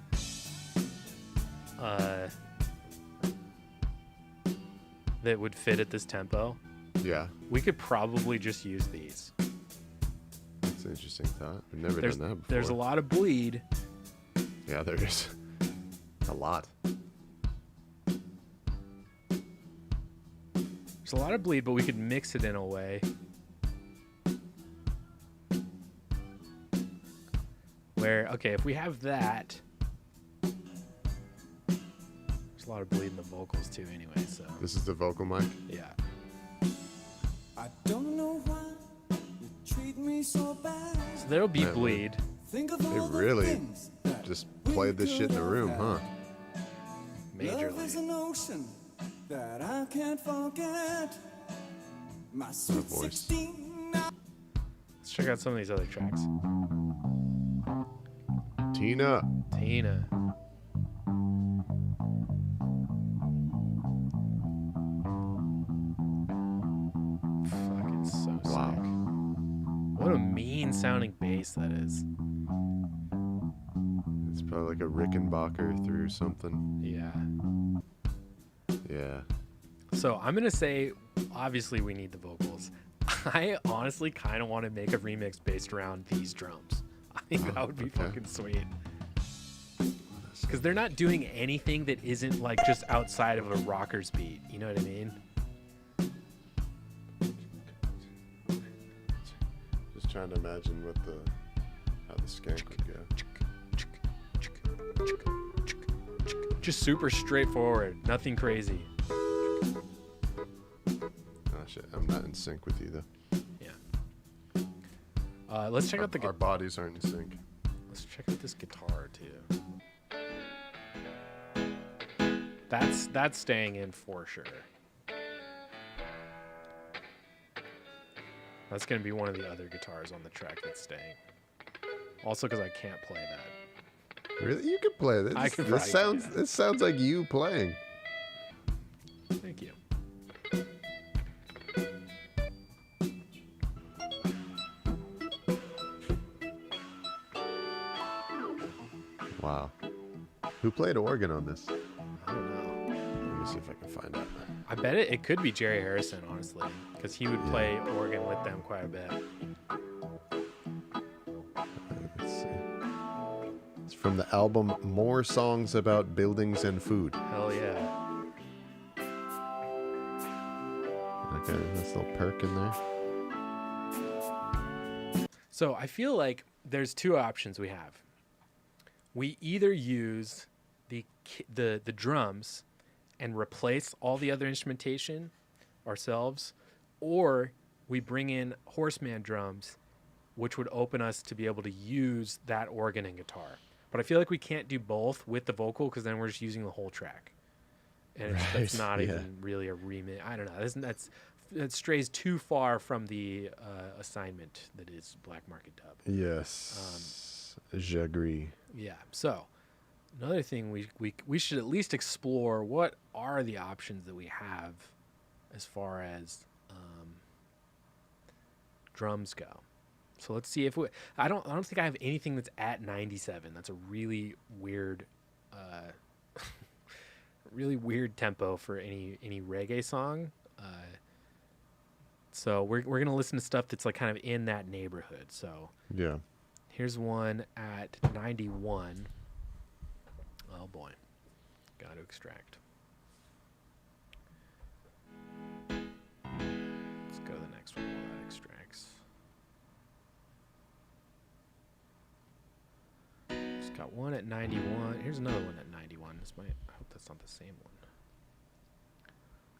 at this tempo. Yeah. We could probably just use these. That's an interesting thought. We've never There's done that before. there's a lot of bleed. Yeah, there is. A lot. There's a lot of bleed, but we could mix it in a way where, okay, if we have that, there's a lot of bleed in the vocals too anyway, so. This is the vocal mic? Yeah. I don't know why you treat me so bad. So there'll be Man, bleed. Think of They all the really things that just we played this shit in the could room, have huh? had. Love is Majorly. an ocean that I can't forget. My sweet voice. 16. Let's check out some of these other tracks. Tina. Tina. Fucking so Wow. sick. What a mean sounding bass that is. It's probably like a Rickenbacker through something. Yeah. Yeah. So I'm going to say, obviously, we need the vocals. I honestly kind of want to make a remix based around these drums. I think that would be okay. fucking sweet. Because they're not doing anything that isn't like just outside of a rocker's beat. You know what I mean? Just trying to imagine how the skank would go. Just super straightforward. Nothing crazy. Oh shit, I'm not in sync with you though. Yeah. Let's check out the Our bodies aren't in sync. Let's check out this guitar too. That's staying in for sure. That's gonna be one of the other guitars on the track that's staying. Also, because I can't play that. Really? You can play this. I can This probably do sounds. that. This sounds like you playing. Thank you. Wow. Who played organ on this? I don't know. Let me see if I can find out. I bet it could be Jerry Harrison, honestly, because he would play organ with them quite a bit. Let's see. It's from the album More Songs About Buildings and Food. Hell yeah. Okay, that's a little perk in there. So I feel like there's two options we have. We either use the drums and replace all the other instrumentation ourselves, or we bring in Horseman drums, which would open us to be able to use that organ and guitar. But I feel like we can't do both with the vocal because then we're just using the whole track, and that's not even really a remix. I don't know. That strays too far from the assignment that is Black Market Dub. Yes. J'agree. Yeah. So another thing we should at least explore what are the options that we have as far as drums go. So let's see if I don't think I have anything that's at 97. That's a really weird really weird tempo for any reggae song. So we're gonna listen to stuff that's like kind of in that neighborhood. So Yeah. here's one at 91. Oh boy, got to extract. Let's go to the next one while that extracts. Just got one at 91. Here's another one at 91. I hope that's not the same one.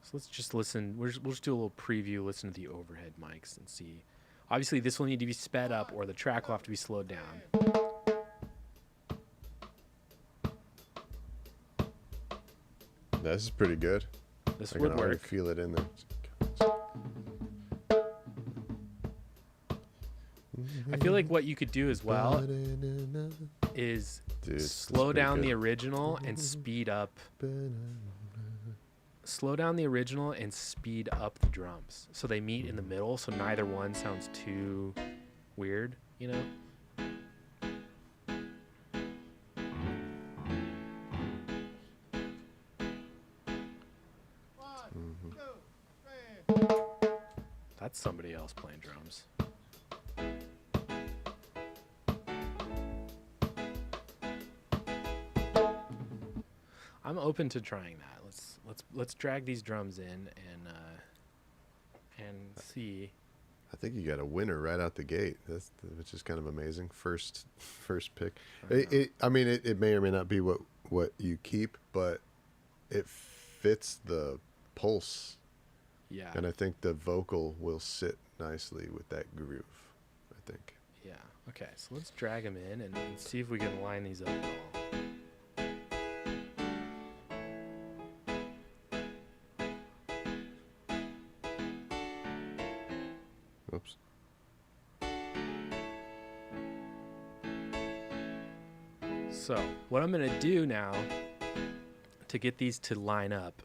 So let's just listen. We'll just do a little preview, listen to the overhead mics and see. Obviously, this will need to be sped up or the track will have to be slowed down. This is pretty good. This I would can already work. feel it in there. I feel like what you could do as well is slow down the original and speed up. Slow down the original and speed up the drums so they meet in the middle, so neither one sounds too weird, you know? That's somebody else playing drums. I'm open to trying that. Let's drag these drums in and see. I think you got a winner right out the gate. Which is kind of amazing. First pick. I mean, it may or may not be what you keep, but it fits the pulse. Yeah. And I think the vocal will sit nicely with that groove, I think. Yeah. Okay, so let's drag them in and see if we can line these up at all. Oops. So what I'm going to do now to get these to line up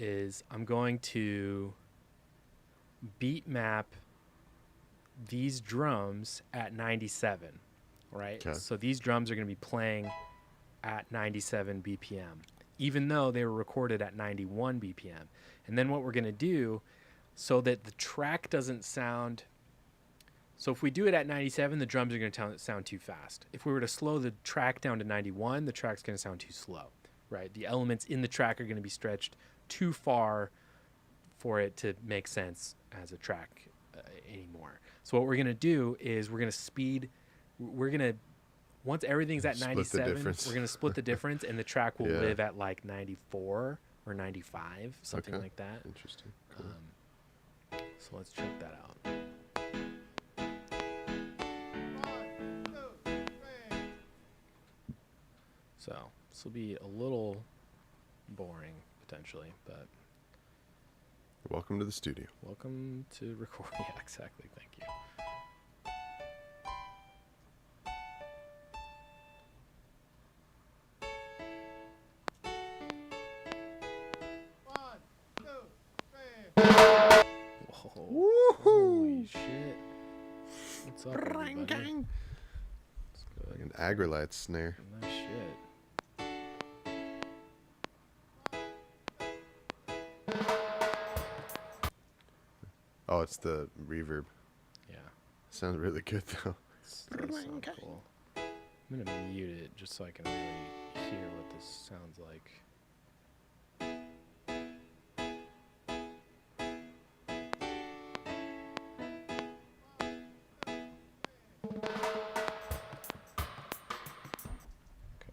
is I'm going to beat map these drums at 97, right? Okay. So these drums are going to be playing at 97 BPM, even though they were recorded at 91 BPM. And then what we're going to do so that the track doesn't sound... So if we do it at 97, the drums are going to sound too fast. If we were to slow the track down to 91, the track's going to sound too slow, right? The elements in the track are going to be stretched too far for it to make sense as a track anymore. So what we're going to do is we're going to once everything's at 97, we're going to split the difference and the track will live at like 94 or 95, something like that. Interesting. Cool. So let's check that out. So this will be a little boring potentially, but Welcome to the studio. welcome to record. Yeah, exactly. Thank you. Whoa. Holy shit. What's up, everybody? Let's go Like an agrolite snare. Nice shit. Oh, it's the reverb. Yeah. Sounds really good though. Does sound cool. I'm gonna mute it just so I can really hear what this sounds like. Okay.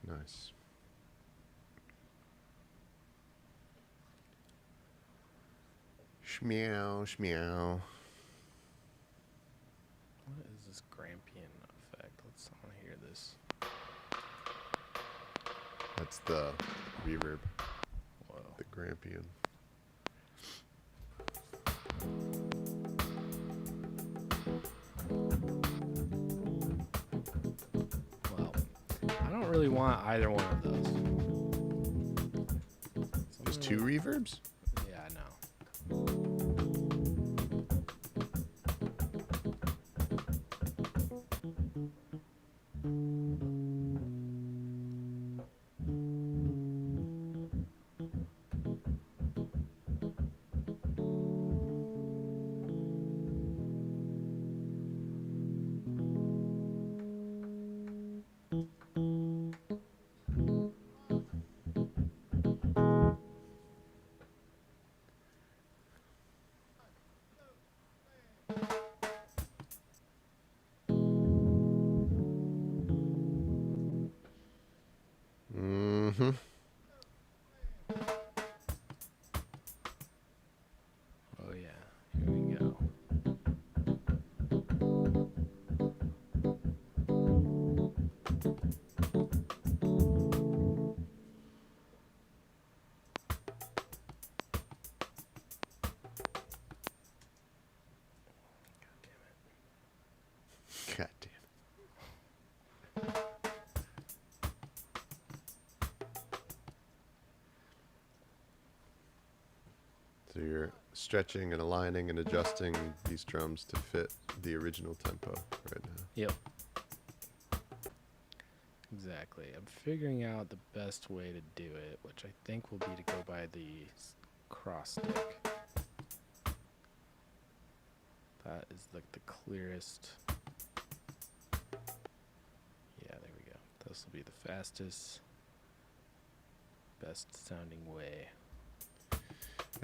Nice. Shmeow, shmeow. What is this Grampian this. That's the reverb. Whoa. The Grampian. Well, I don't really want either one of those. There's 2 reverbs? Yeah, I know. Mm-hmm. Oh yeah, here we go. God damn. So you're stretching and aligning and adjusting these drums to fit the original tempo right now. Yep. Exactly. I'm figuring out the best way to do it, which I think will be to go by the cross stick. That is like the clearest. Yeah, there we go. This will be the fastest, best sounding way.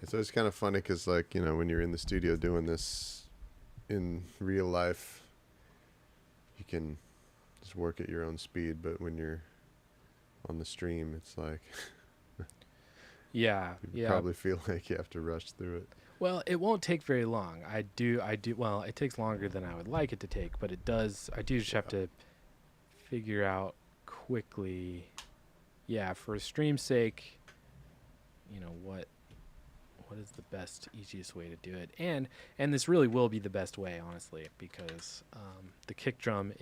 So it's kind of funny because, like, you know, when you're in the studio doing this in real life, you can just work at your own speed. But when you're on the stream, it's like Yeah, you probably feel like you have to rush through it. Well, it won't take very long. I do. Well, it takes longer than I would like it to take, but it does. I do just have to figure out quickly. Yeah, for stream's sake, you know, what is the best, easiest way to do it? And this really will be the best way, honestly, because the kick drum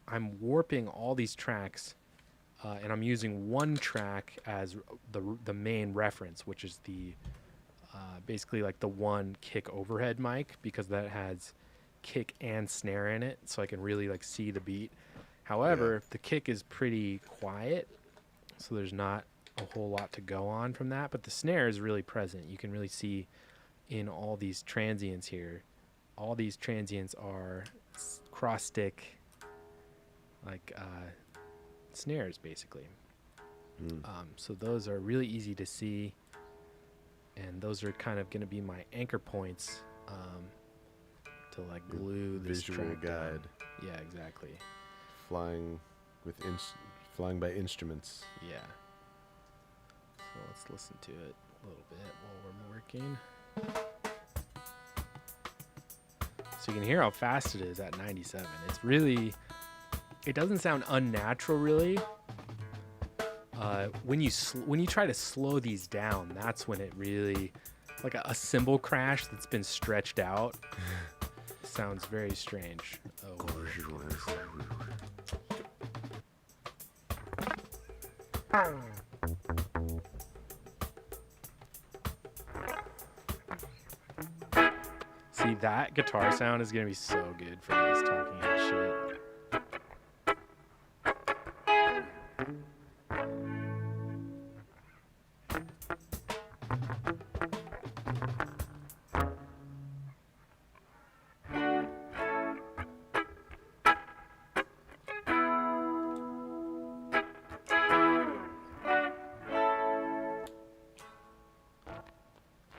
I'm warping all these tracks, and I'm using one track as the main reference, which is the basically like the one kick overhead mic, because that has kick and snare in it, so I can really like see the beat. However, the kick is pretty quiet, so there's not a whole lot to go on from that, but the snare is really present. You can really see in all these transients here. All these transients are cross stick, like snares, basically. So those are really easy to see, and those are kind of going to be my anchor points to like glue this visual track guide. down. Yeah, exactly. Flying by instruments. Yeah. So let's listen to it a little bit while we're working. So you can hear how fast it is at 97. It's really, it doesn't sound unnatural, really. When you try to slow these down, that's when it really, like a cymbal crash that's been stretched out, sounds very strange. Oh. See, that guitar sound is gonna be so good for this talking head shit.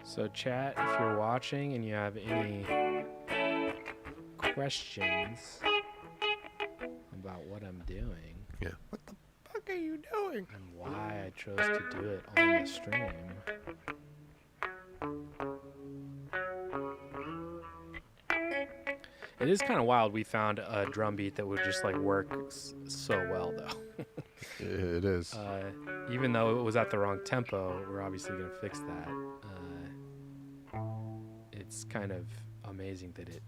So chat, if you're watching and you have any questions about what I'm doing. Yeah. What the fuck are you doing? And why I chose to do it on the stream. It is kind of wild. We found a drum beat that would just like work so well, though. It is. Even though it was at the wrong tempo, we're obviously going to fix that. It's kind of amazing that it.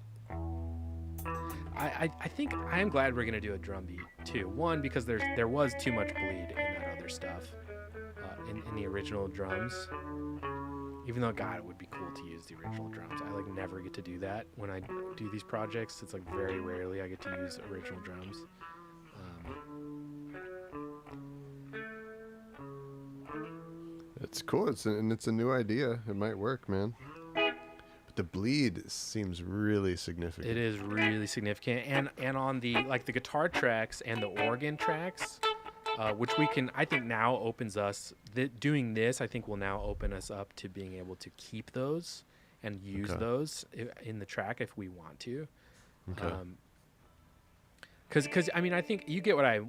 I think I am glad we're going to do a drum beat too. One, because there was too much bleed in that other stuff in the original drums. Even though, God, it would be cool to use the original drums. I like never get to do that when I do these projects. It's like very rarely I get to use original drums. It's cool. It's a new idea. It might work, man. But the bleed seems really significant. It is really significant, and on the like the guitar tracks and the organ tracks, which we can, I think now opens us, doing this, I think will now open us up to being able to keep those and use those in the track if we want to. Okay. Because I mean, I think you get what I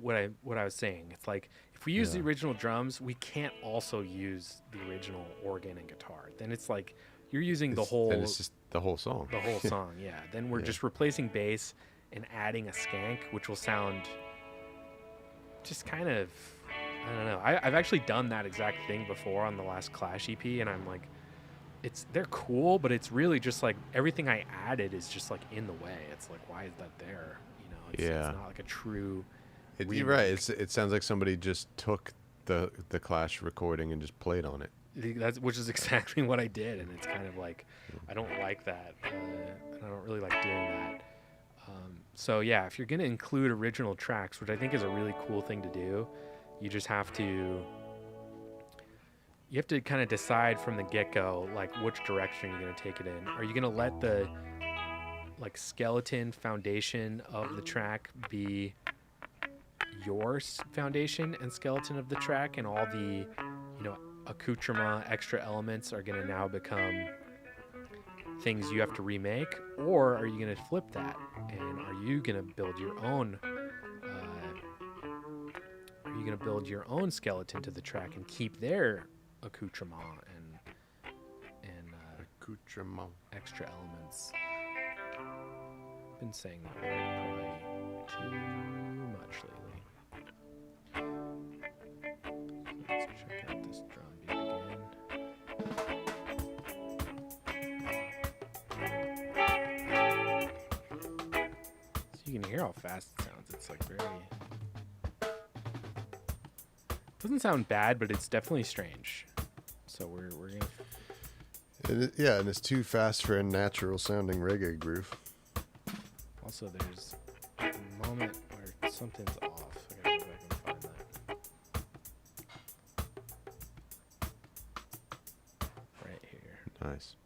was saying. It's like if we use the original drums, we can't also use the original organ and guitar. Then it's like you're using the whole. Then it's just the whole song. The whole song, yeah. Then we're just replacing bass and adding a skank, which will sound just kind of, I don't know. I've actually done that exact thing before on the last Clash EP, and I'm like, they're cool, but it's really just like everything I added is just like in the way. It's like, why is that there? You know, it's not like a true. You're right. It sounds like somebody just took the Clash recording and just played on it. Which is exactly what I did, and it's kind of like I don't like that. I don't really like doing that. So yeah, if you're gonna include original tracks, which I think is a really cool thing to do, you just have to kind of decide from the get-go like which direction you're gonna take it in. Are you gonna let the like skeleton foundation of the track be your foundation and skeleton of the track, and all the accoutrement, extra elements are going to now become things you have to remake? Or are you going to flip that, and are you going to build your own skeleton to the track and keep their accoutrement and Accoutrement. extra elements? I've been saying that word probably too much lately. Let's check out this drum beat again. So you can hear how fast it sounds. It's like very... Doesn't sound bad, but it's definitely strange. So we're gonna... And it's too fast for a natural sounding reggae groove. Also, there's a moment where something's off. I gotta go back and find that. Right here. Nice.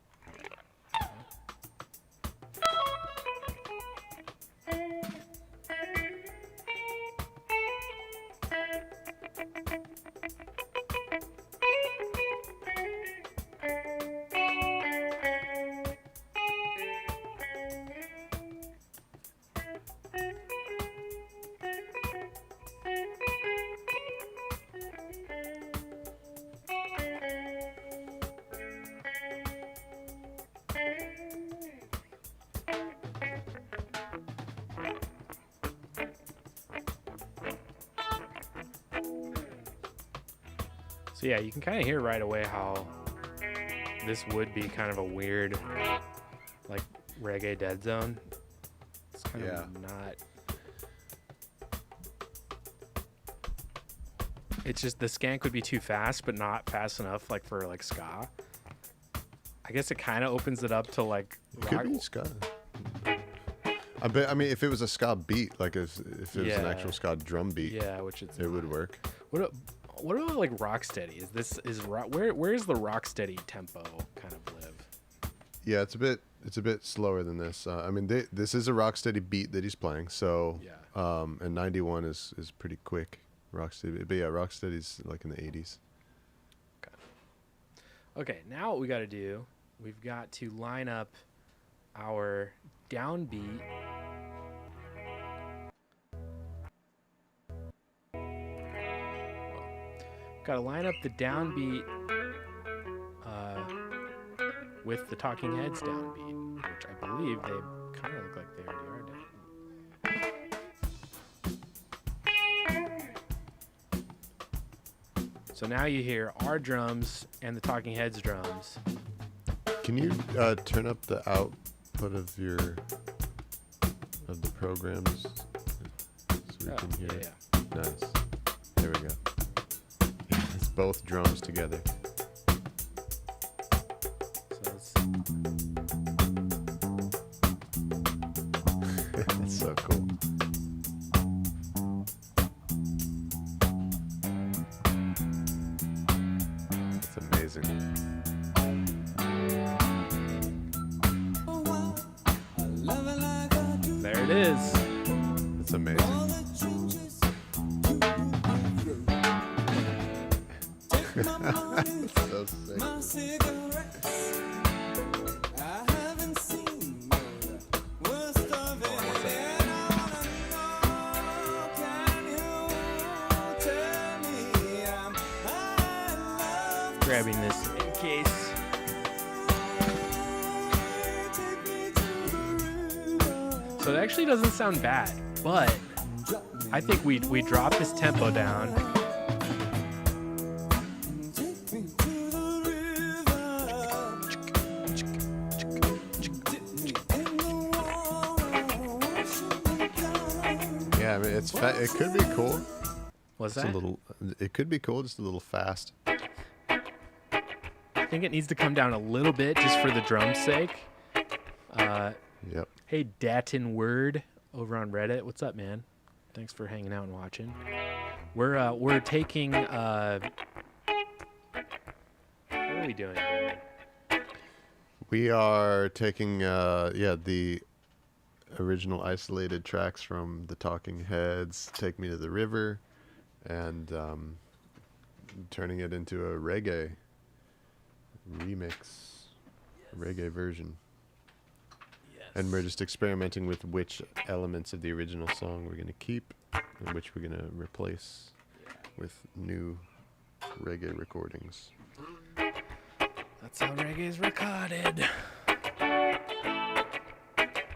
So yeah, you can kind of hear right away how this would be kind of a weird, like, reggae dead zone. It's kind of not... It's just the skank would be too fast, but not fast enough, like, for, like, ska. I guess it kind of opens it up to, like, rock. Could be ska. I mean, if it was a ska beat, like if it was an actual ska drum beat, which it would work. What about like rocksteady? Where is the rocksteady tempo kind of live? Yeah, it's a bit slower than this. I mean, this is a rocksteady beat that he's playing. So and 91 is pretty quick rocksteady. But yeah, rocksteady's like in the 80s. Okay, now what we got to do, we've got to line up our downbeat. Got to line up the downbeat with the Talking Heads downbeat, which I believe they kind of look like they already are dead. So now you hear our drums and the Talking Heads drums. Can you turn up the output of the programs so we can hear it? Nice. There we go. It's both drums together. So it's It's so cool. It's amazing. there it is. It's amazing. It's so sick. Grabbing this in case. So it actually doesn't sound bad, but I think we drop this tempo down. Yeah, I mean, it could be cool. What's It's that? a little. It could be cool, just a little fast. I think it needs to come down a little bit just for the drum's sake. Yep. Hey, Datin Word over on Reddit. What's up, man? Thanks for hanging out and watching. We're taking what are we doing here? We are taking the original isolated tracks from the Talking Heads, "Take Me to the River," and turning it into a reggae remix, reggae version. Yes. And we're just experimenting with which elements of the original song we're going to keep and which we're going to replace with new reggae recordings. That's how reggae is recorded.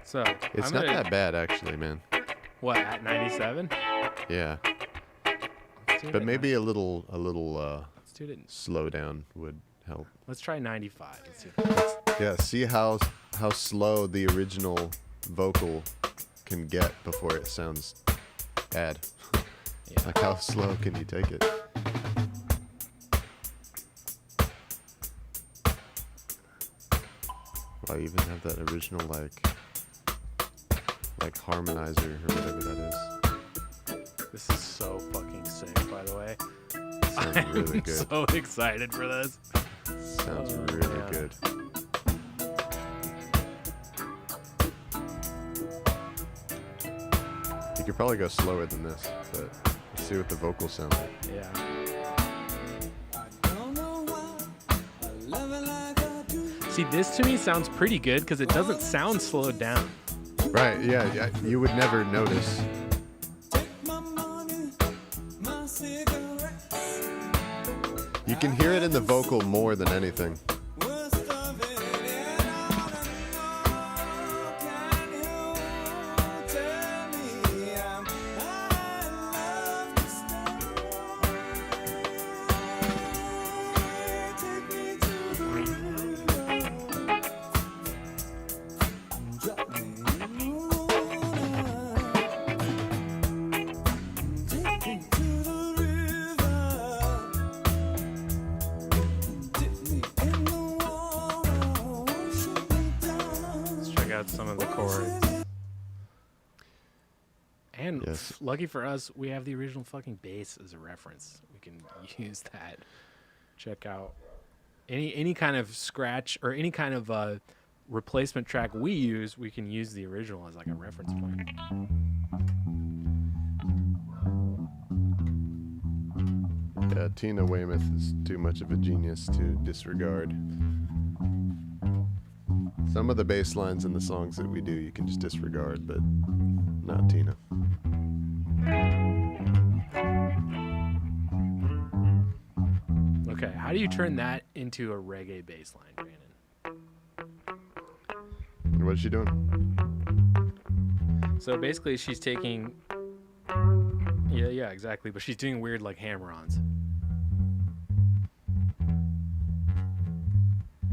So It's not that bad, actually, man. What, at 97? Yeah, Let's do it but at maybe a little let's do it. slow down would help. Let's try 95. Let's see. Yeah, see how slow the original vocal can get before it sounds bad. Yeah. Like, how slow can you take it? I even have that original like harmonizer or whatever that is. This is so fucking sick, by the way. Sounds I'm really good. so excited for this. Sounds Oh, really man. good. You could probably go slower than this, but let's see what the vocals sound like. Yeah. See, this to me sounds pretty good because it doesn't sound slowed down. Right, yeah, you would never notice. You can hear it in the vocal more than anything. Some of the chords. And Yes. lucky for us, we have the original fucking bass as a reference. We can use that. Check out any kind of scratch or any kind of replacement track we use. We can use the original as like a reference point. Yeah, Tina Weymouth is too much of a genius to disregard. Some of the bass lines in the songs that we do you can just disregard, but not Tina. Okay, how do you turn that into a reggae bass line, Brandon? What's she doing? So basically, she's taking. Yeah, exactly. But she's doing weird like hammer-ons.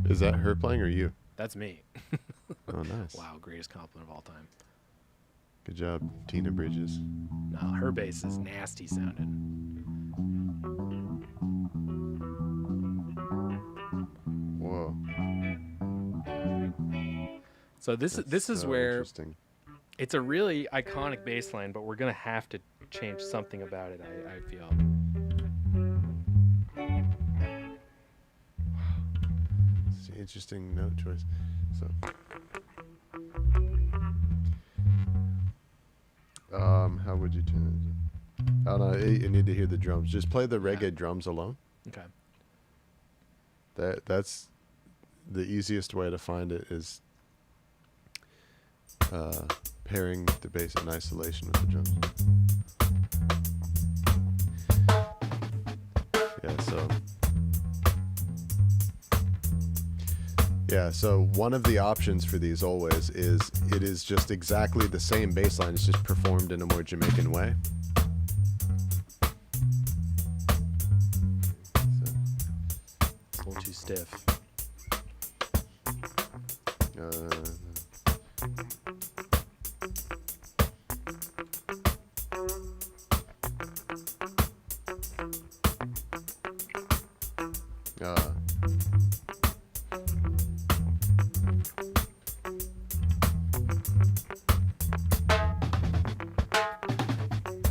Is that her playing or you? That's me. Oh, nice. Wow, greatest compliment of all time. Good job, Tina Bridges. No, her bass is nasty sounding. Whoa. So this is so where interesting. it's a really iconic bass line, but we're gonna have to change something about it. I feel. It's an interesting note choice. So, how would you tune it? I don't know. You need to hear the drums. Just play the reggae drums alone. Okay. That's the easiest way to find it is pairing the bass in isolation with the drums. So one of the options for these always is it is just exactly the same bass line. It's just performed in a more Jamaican way. It's a little too stiff.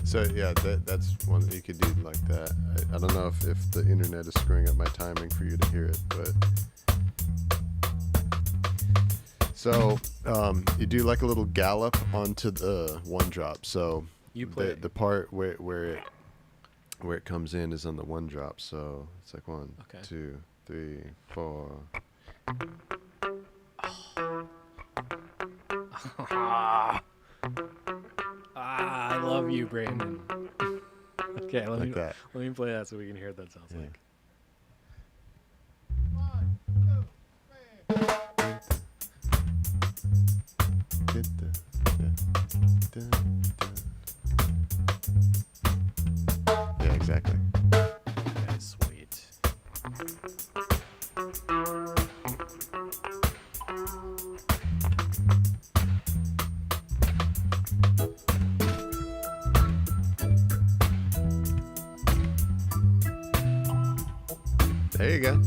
So yeah, that's one that you could do like that. I don't know if the internet is screwing up my timing for you to hear it, but so you do like a little gallop onto the one drop. So you play the part where it comes in is on the one drop. So it's like 1, 2, 3, 4. I love you, Brandon. Okay, let me play that so we can hear what that sounds like. Yeah, exactly. Okay, sweet. There you go.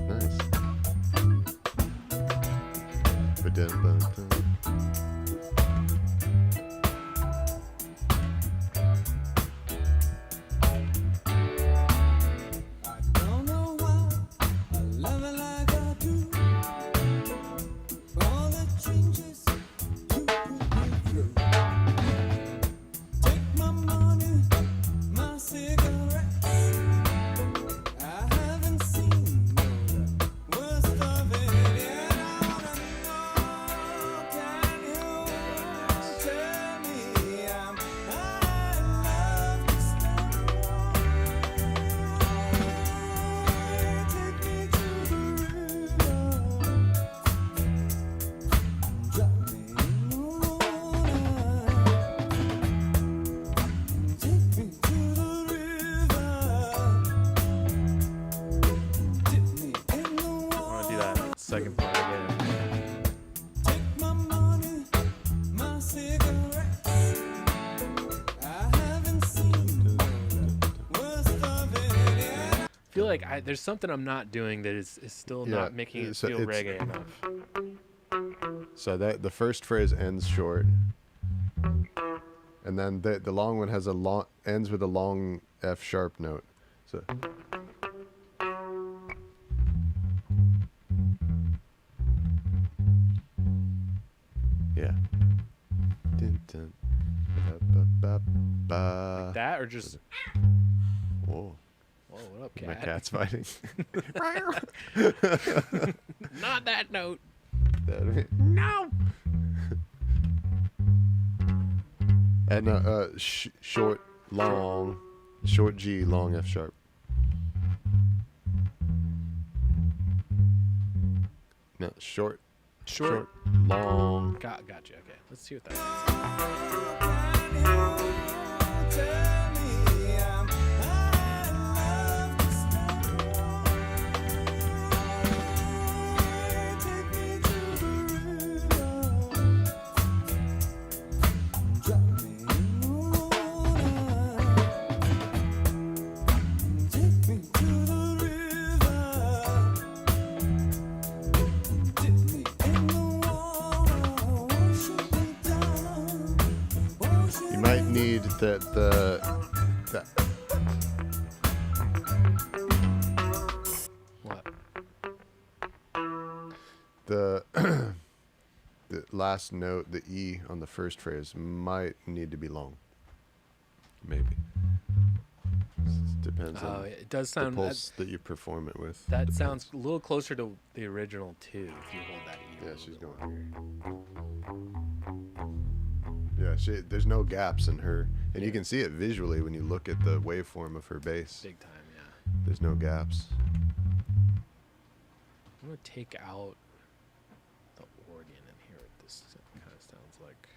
Nice. I don't know why I love it like I do. All the changes you put me through. Take my money, my cigarettes. I haven't seen the worst of it yet. I wanna know, can you tell me I love to stay? Take me to the river, drop me in the water. Take me to the river, dip me in the I want to do water. that second part again. Take my money, my cigarettes. I haven't seen the worst of it yet. I feel like there's something I'm not doing that is still not making it so feel it's- reggae enough. So that the first phrase ends short, and then the long one has ends with a long F sharp note. So yeah. Dun, dun, ba, ba, ba. That or just Whoa, whoa, what up, my cat? cat's fighting. Not that note. No. And short, long, short G, long F sharp. No, short Short. long. Gotcha. Okay, let's see what that You might need that. What? The last note, the E on the first phrase, might need to be long. Maybe. Depends on it does sound the pulse that you perform it with. That Depends. sounds a little closer to the original too. If you hold that E. Yeah, she's going. Yeah, there's no gaps in her, and you can see it visually when you look at the waveform of her bass. Big time, yeah. There's no gaps. I'm gonna take out the organ and hear what this kind of sounds like.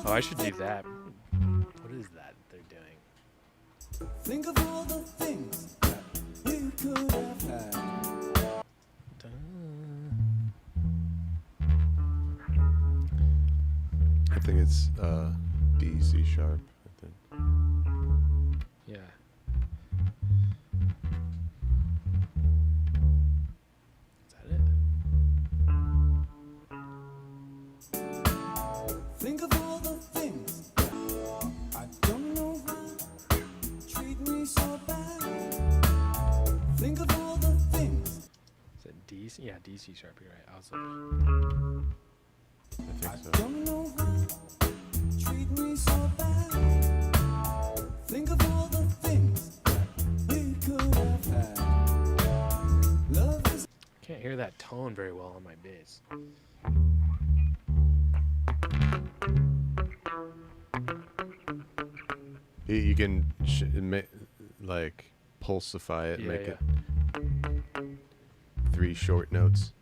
Oh, I should do that. What is that they're doing? Think of all the things that we could have had. I think it's D, C sharp, I think. Yeah. Is that it? Think of all the things that I don't know why treat me so bad. Think of all the things. Is it D? Yeah, D, C sharp. You're right. I was like, I think so. Don't know why treat me so bad. Think of all the things that we could have had. Love is can't hear that tone very well on my bass. You can like pulsify it, Yeah, make yeah. it 3 short notes.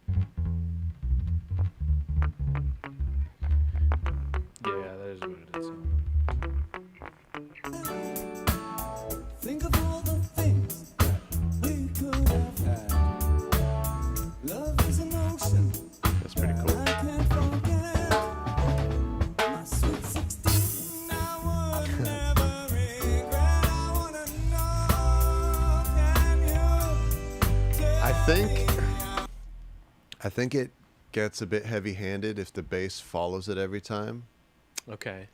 Yeah, that is what it is. think of all the things that we could have had. Love is an ocean. That's pretty cool. I can't forget. My sweet 16, I would never regret. I wanna know, can you I think it gets a bit heavy-handed if the bass follows it every time. Okay.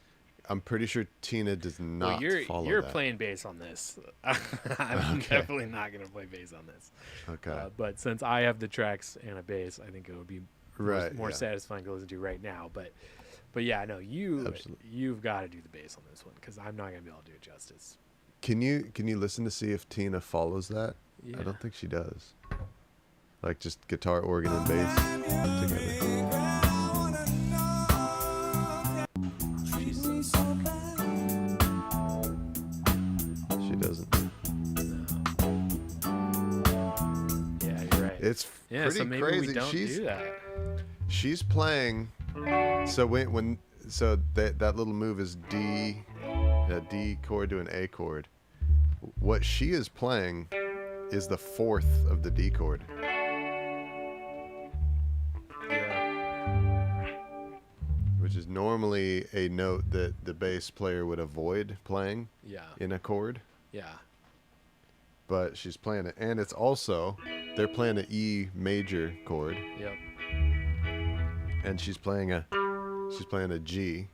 I'm pretty sure Tina does not Well, follow you're that. playing bass on this. I'm definitely not gonna play bass on this. Okay. But since I have the tracks and a bass, I think it would be more yeah. satisfying to listen to right now. But yeah, no, Absolutely. you've got to do the bass on this one because I'm not gonna be able to do it justice. Can you listen to see if Tina follows that? Yeah. I don't think she does. Like just guitar, organ, and bass together. treat me so bad? She doesn't. Yeah, you're right. It's Yeah, pretty so maybe crazy. we don't do that. She's playing. So that little move is D, a D chord to an A chord. What she is playing is the 4th of the D chord. Yeah. Which is normally a note that the bass player would avoid playing Yeah. in a chord, Yeah. but she's playing it, and it's also they're playing an E major chord, Yep. and she's playing a G,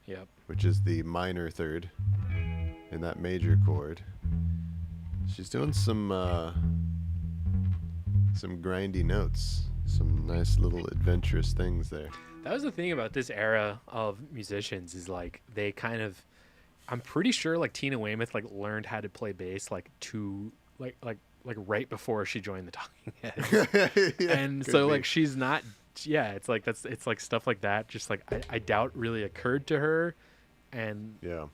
Yep. which is the minor third in that major chord. She's doing some grindy notes, some nice little adventurous things there. That was the thing about this era of musicians is like they kind of, I'm pretty sure like Tina Weymouth like learned how to play bass like right before she joined the Talking Heads. Yeah, And could so be. like she's not, yeah, it's like stuff like that just like I doubt really occurred to her. And Yeah.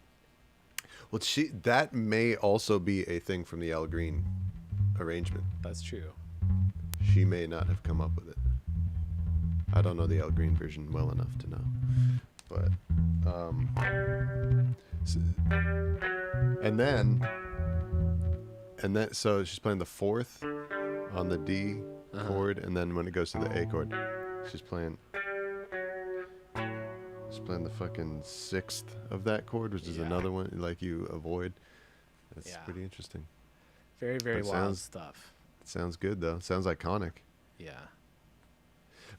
Well, that may also be a thing from the Al Green arrangement. that's true. She may not have come up with it. I don't know the Al Green version well enough to know, but and then so she's playing the fourth on the D chord, and then when it goes to the A chord, she's playing the fucking sixth of that chord, which is another one like you avoid. That's pretty interesting. Very, very That wild sounds- stuff. Sounds good though. Sounds iconic. Yeah.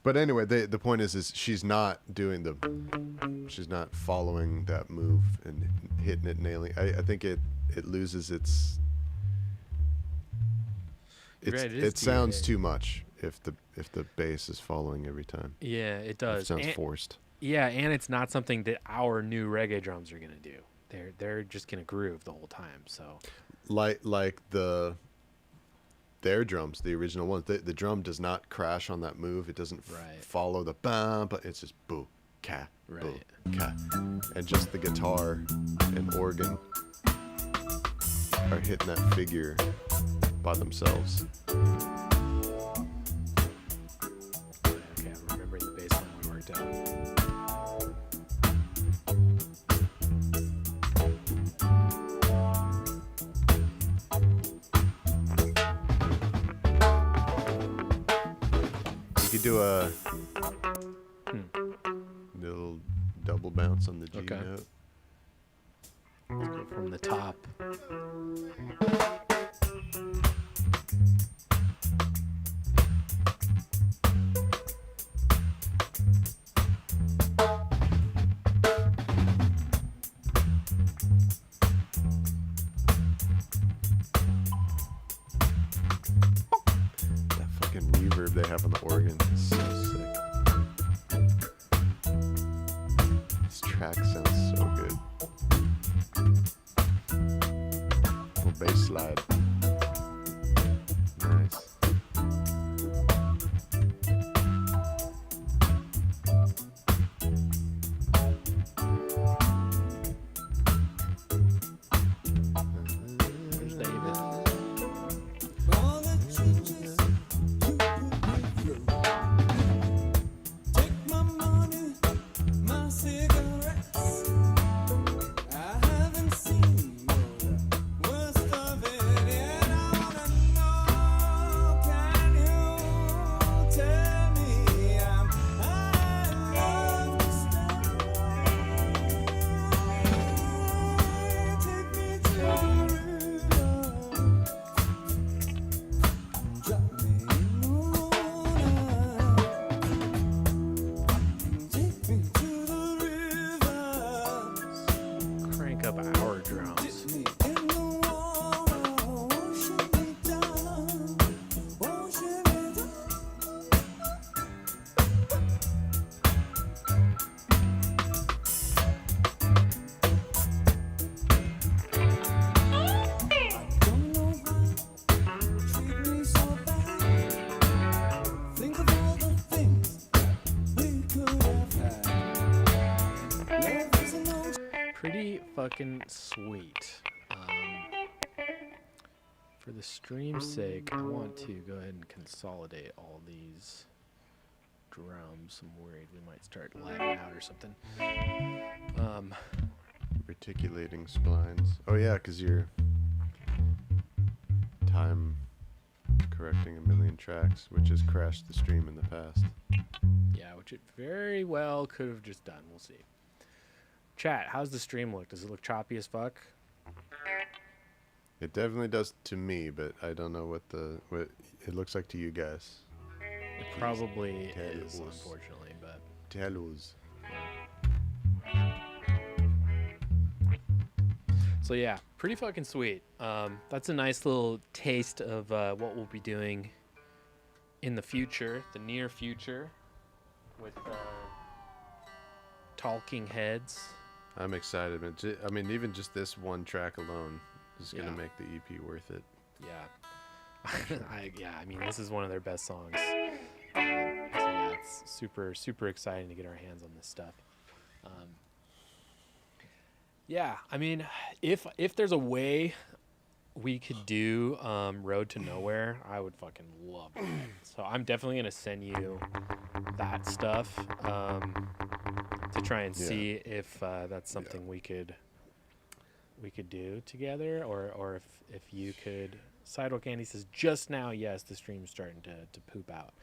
But anyway, the point is she's not she's not following that move and hitting it, nailing. I think it loses its. Right, it is It sounds DNA. too much if the bass is following every time. Yeah, it It does. sounds And- forced. Yeah, and it's not something that our new reggae drums are gonna do. They're just gonna groove the whole time. So Like their drums, the original ones, the drum does not crash on that move. It doesn't Right. follow the bam, but it's just boo, ka, boo, Right. ka. And just the guitar and organ are hitting that figure by themselves. okay, I'm remembering the bass line we worked out. You could do a little double bounce on the G Okay. note. Let's go from the top. That fucking reverb they have on the organ is so sick. This track sounds so good. Little bass slide. Nice. There's David. All the changes you put me through. Take my money, my cigarettes. I haven't seen the worst of it yet. I wanna know, can you tell me I love to stay? Take me to the river. Drop me in the water. Take me to the river. Crank up our drums. Dip me in the water. Wash me down. Wash me down. Don't know why treat me so bad. Think of all the things we could have had. Love is an ocean. Pretty fucking sweet. For the stream's sake, I want to go ahead and consolidate all these drums. I'm worried we might start lagging out or something. Reticulating splines. Oh yeah, because you're time correcting a million tracks, which has crashed the stream in the past. Yeah, which it very well could have just done. We'll see. Chat, how's the stream look? Does it look choppy as fuck? It definitely does to me, but I don't know what it looks like to you guys. It probably Tell is, us. unfortunately, but Tell us. so yeah, pretty fucking sweet. That's a nice little taste of what we'll be doing in the future, the near future, with Talking Heads. I'm excited. I mean, even just this one track alone is going to Yeah. make the EP worth it. Yeah. I mean, this is one of their best songs. So yeah, it's super, super exciting to get our hands on this stuff. Yeah, I mean, if there's a way we could do Road to Nowhere, I would fucking love it. So I'm definitely gonna send you that stuff to try and see if that's something we could do together, or if you could. Sidewalk Andy says just now, yes, the stream's starting to poop out.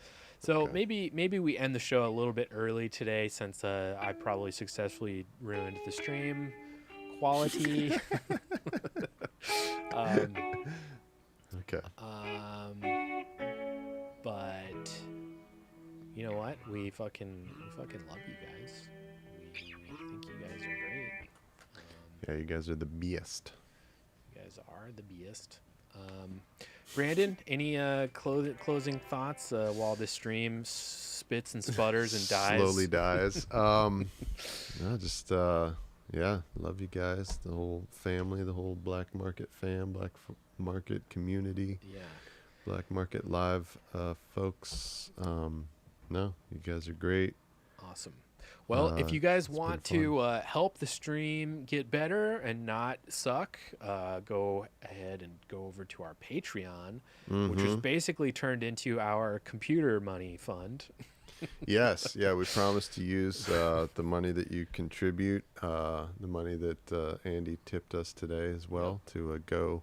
So maybe we end the show a little bit early today, since I probably successfully ruined the stream quality. Okay. But you know what? We fucking love you guys. We think you guys are great. Yeah, you guys are the best. You guys are the best. Brandon, any closing thoughts while the stream spits and sputters and dies? Slowly dies. No, just yeah, love you guys, the whole family, the whole Black Market fam, Black Market community. Yeah. Black Market Live folks. No, you guys are great. Awesome. Well, if you guys it's want been to help the stream get better and not suck, go ahead and go over to our Patreon, which is basically turned into our computer money fund. Yes, yeah, we promise to use the money that you contribute, the money that Andy tipped us today as well, to go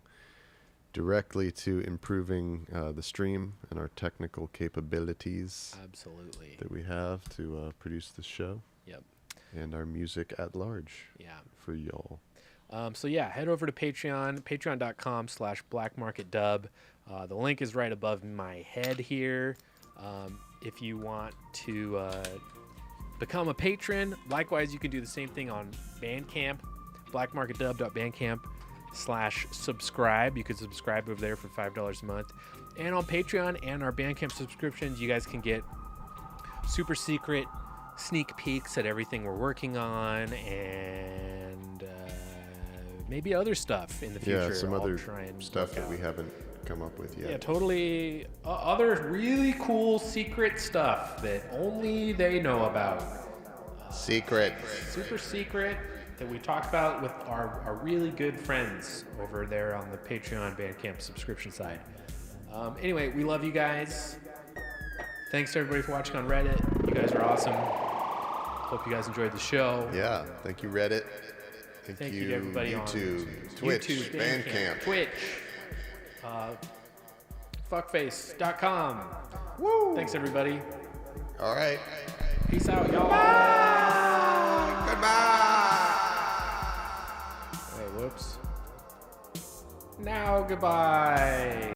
directly to improving the stream and our technical capabilities. Absolutely. That we have to produce the show. Yep. And our music at large. Yeah. For y'all. So yeah, head over to Patreon, patreon.com/blackmarketdub. The link is right above my head here. If you want to become a patron, likewise, you can do the same thing on Bandcamp, blackmarketdub.bandcamp/subscribe. You can subscribe over there for $5 a month. And on Patreon and our Bandcamp subscriptions, you guys can get super secret sneak peeks at everything we're working on, and maybe other stuff in the future. Yeah, some other and stuff that we haven't come up with yet. Yeah, totally. Other really cool secret stuff that only they know about. Secret. Super secret that we talk about with our really good friends over there on the Patreon Bandcamp subscription side. Anyway, we love you guys. Thanks to everybody for watching on Reddit. You guys are awesome. Hope you guys enjoyed the show. Yeah, thank you, Reddit. Thank you to everybody YouTube, on Twitch, YouTube, Bandcamp. Twitch, fuckface.com. Woo! Thanks, everybody. All right. Peace out, y'all. Bye. Goodbye. Wait, whoops. Now, goodbye.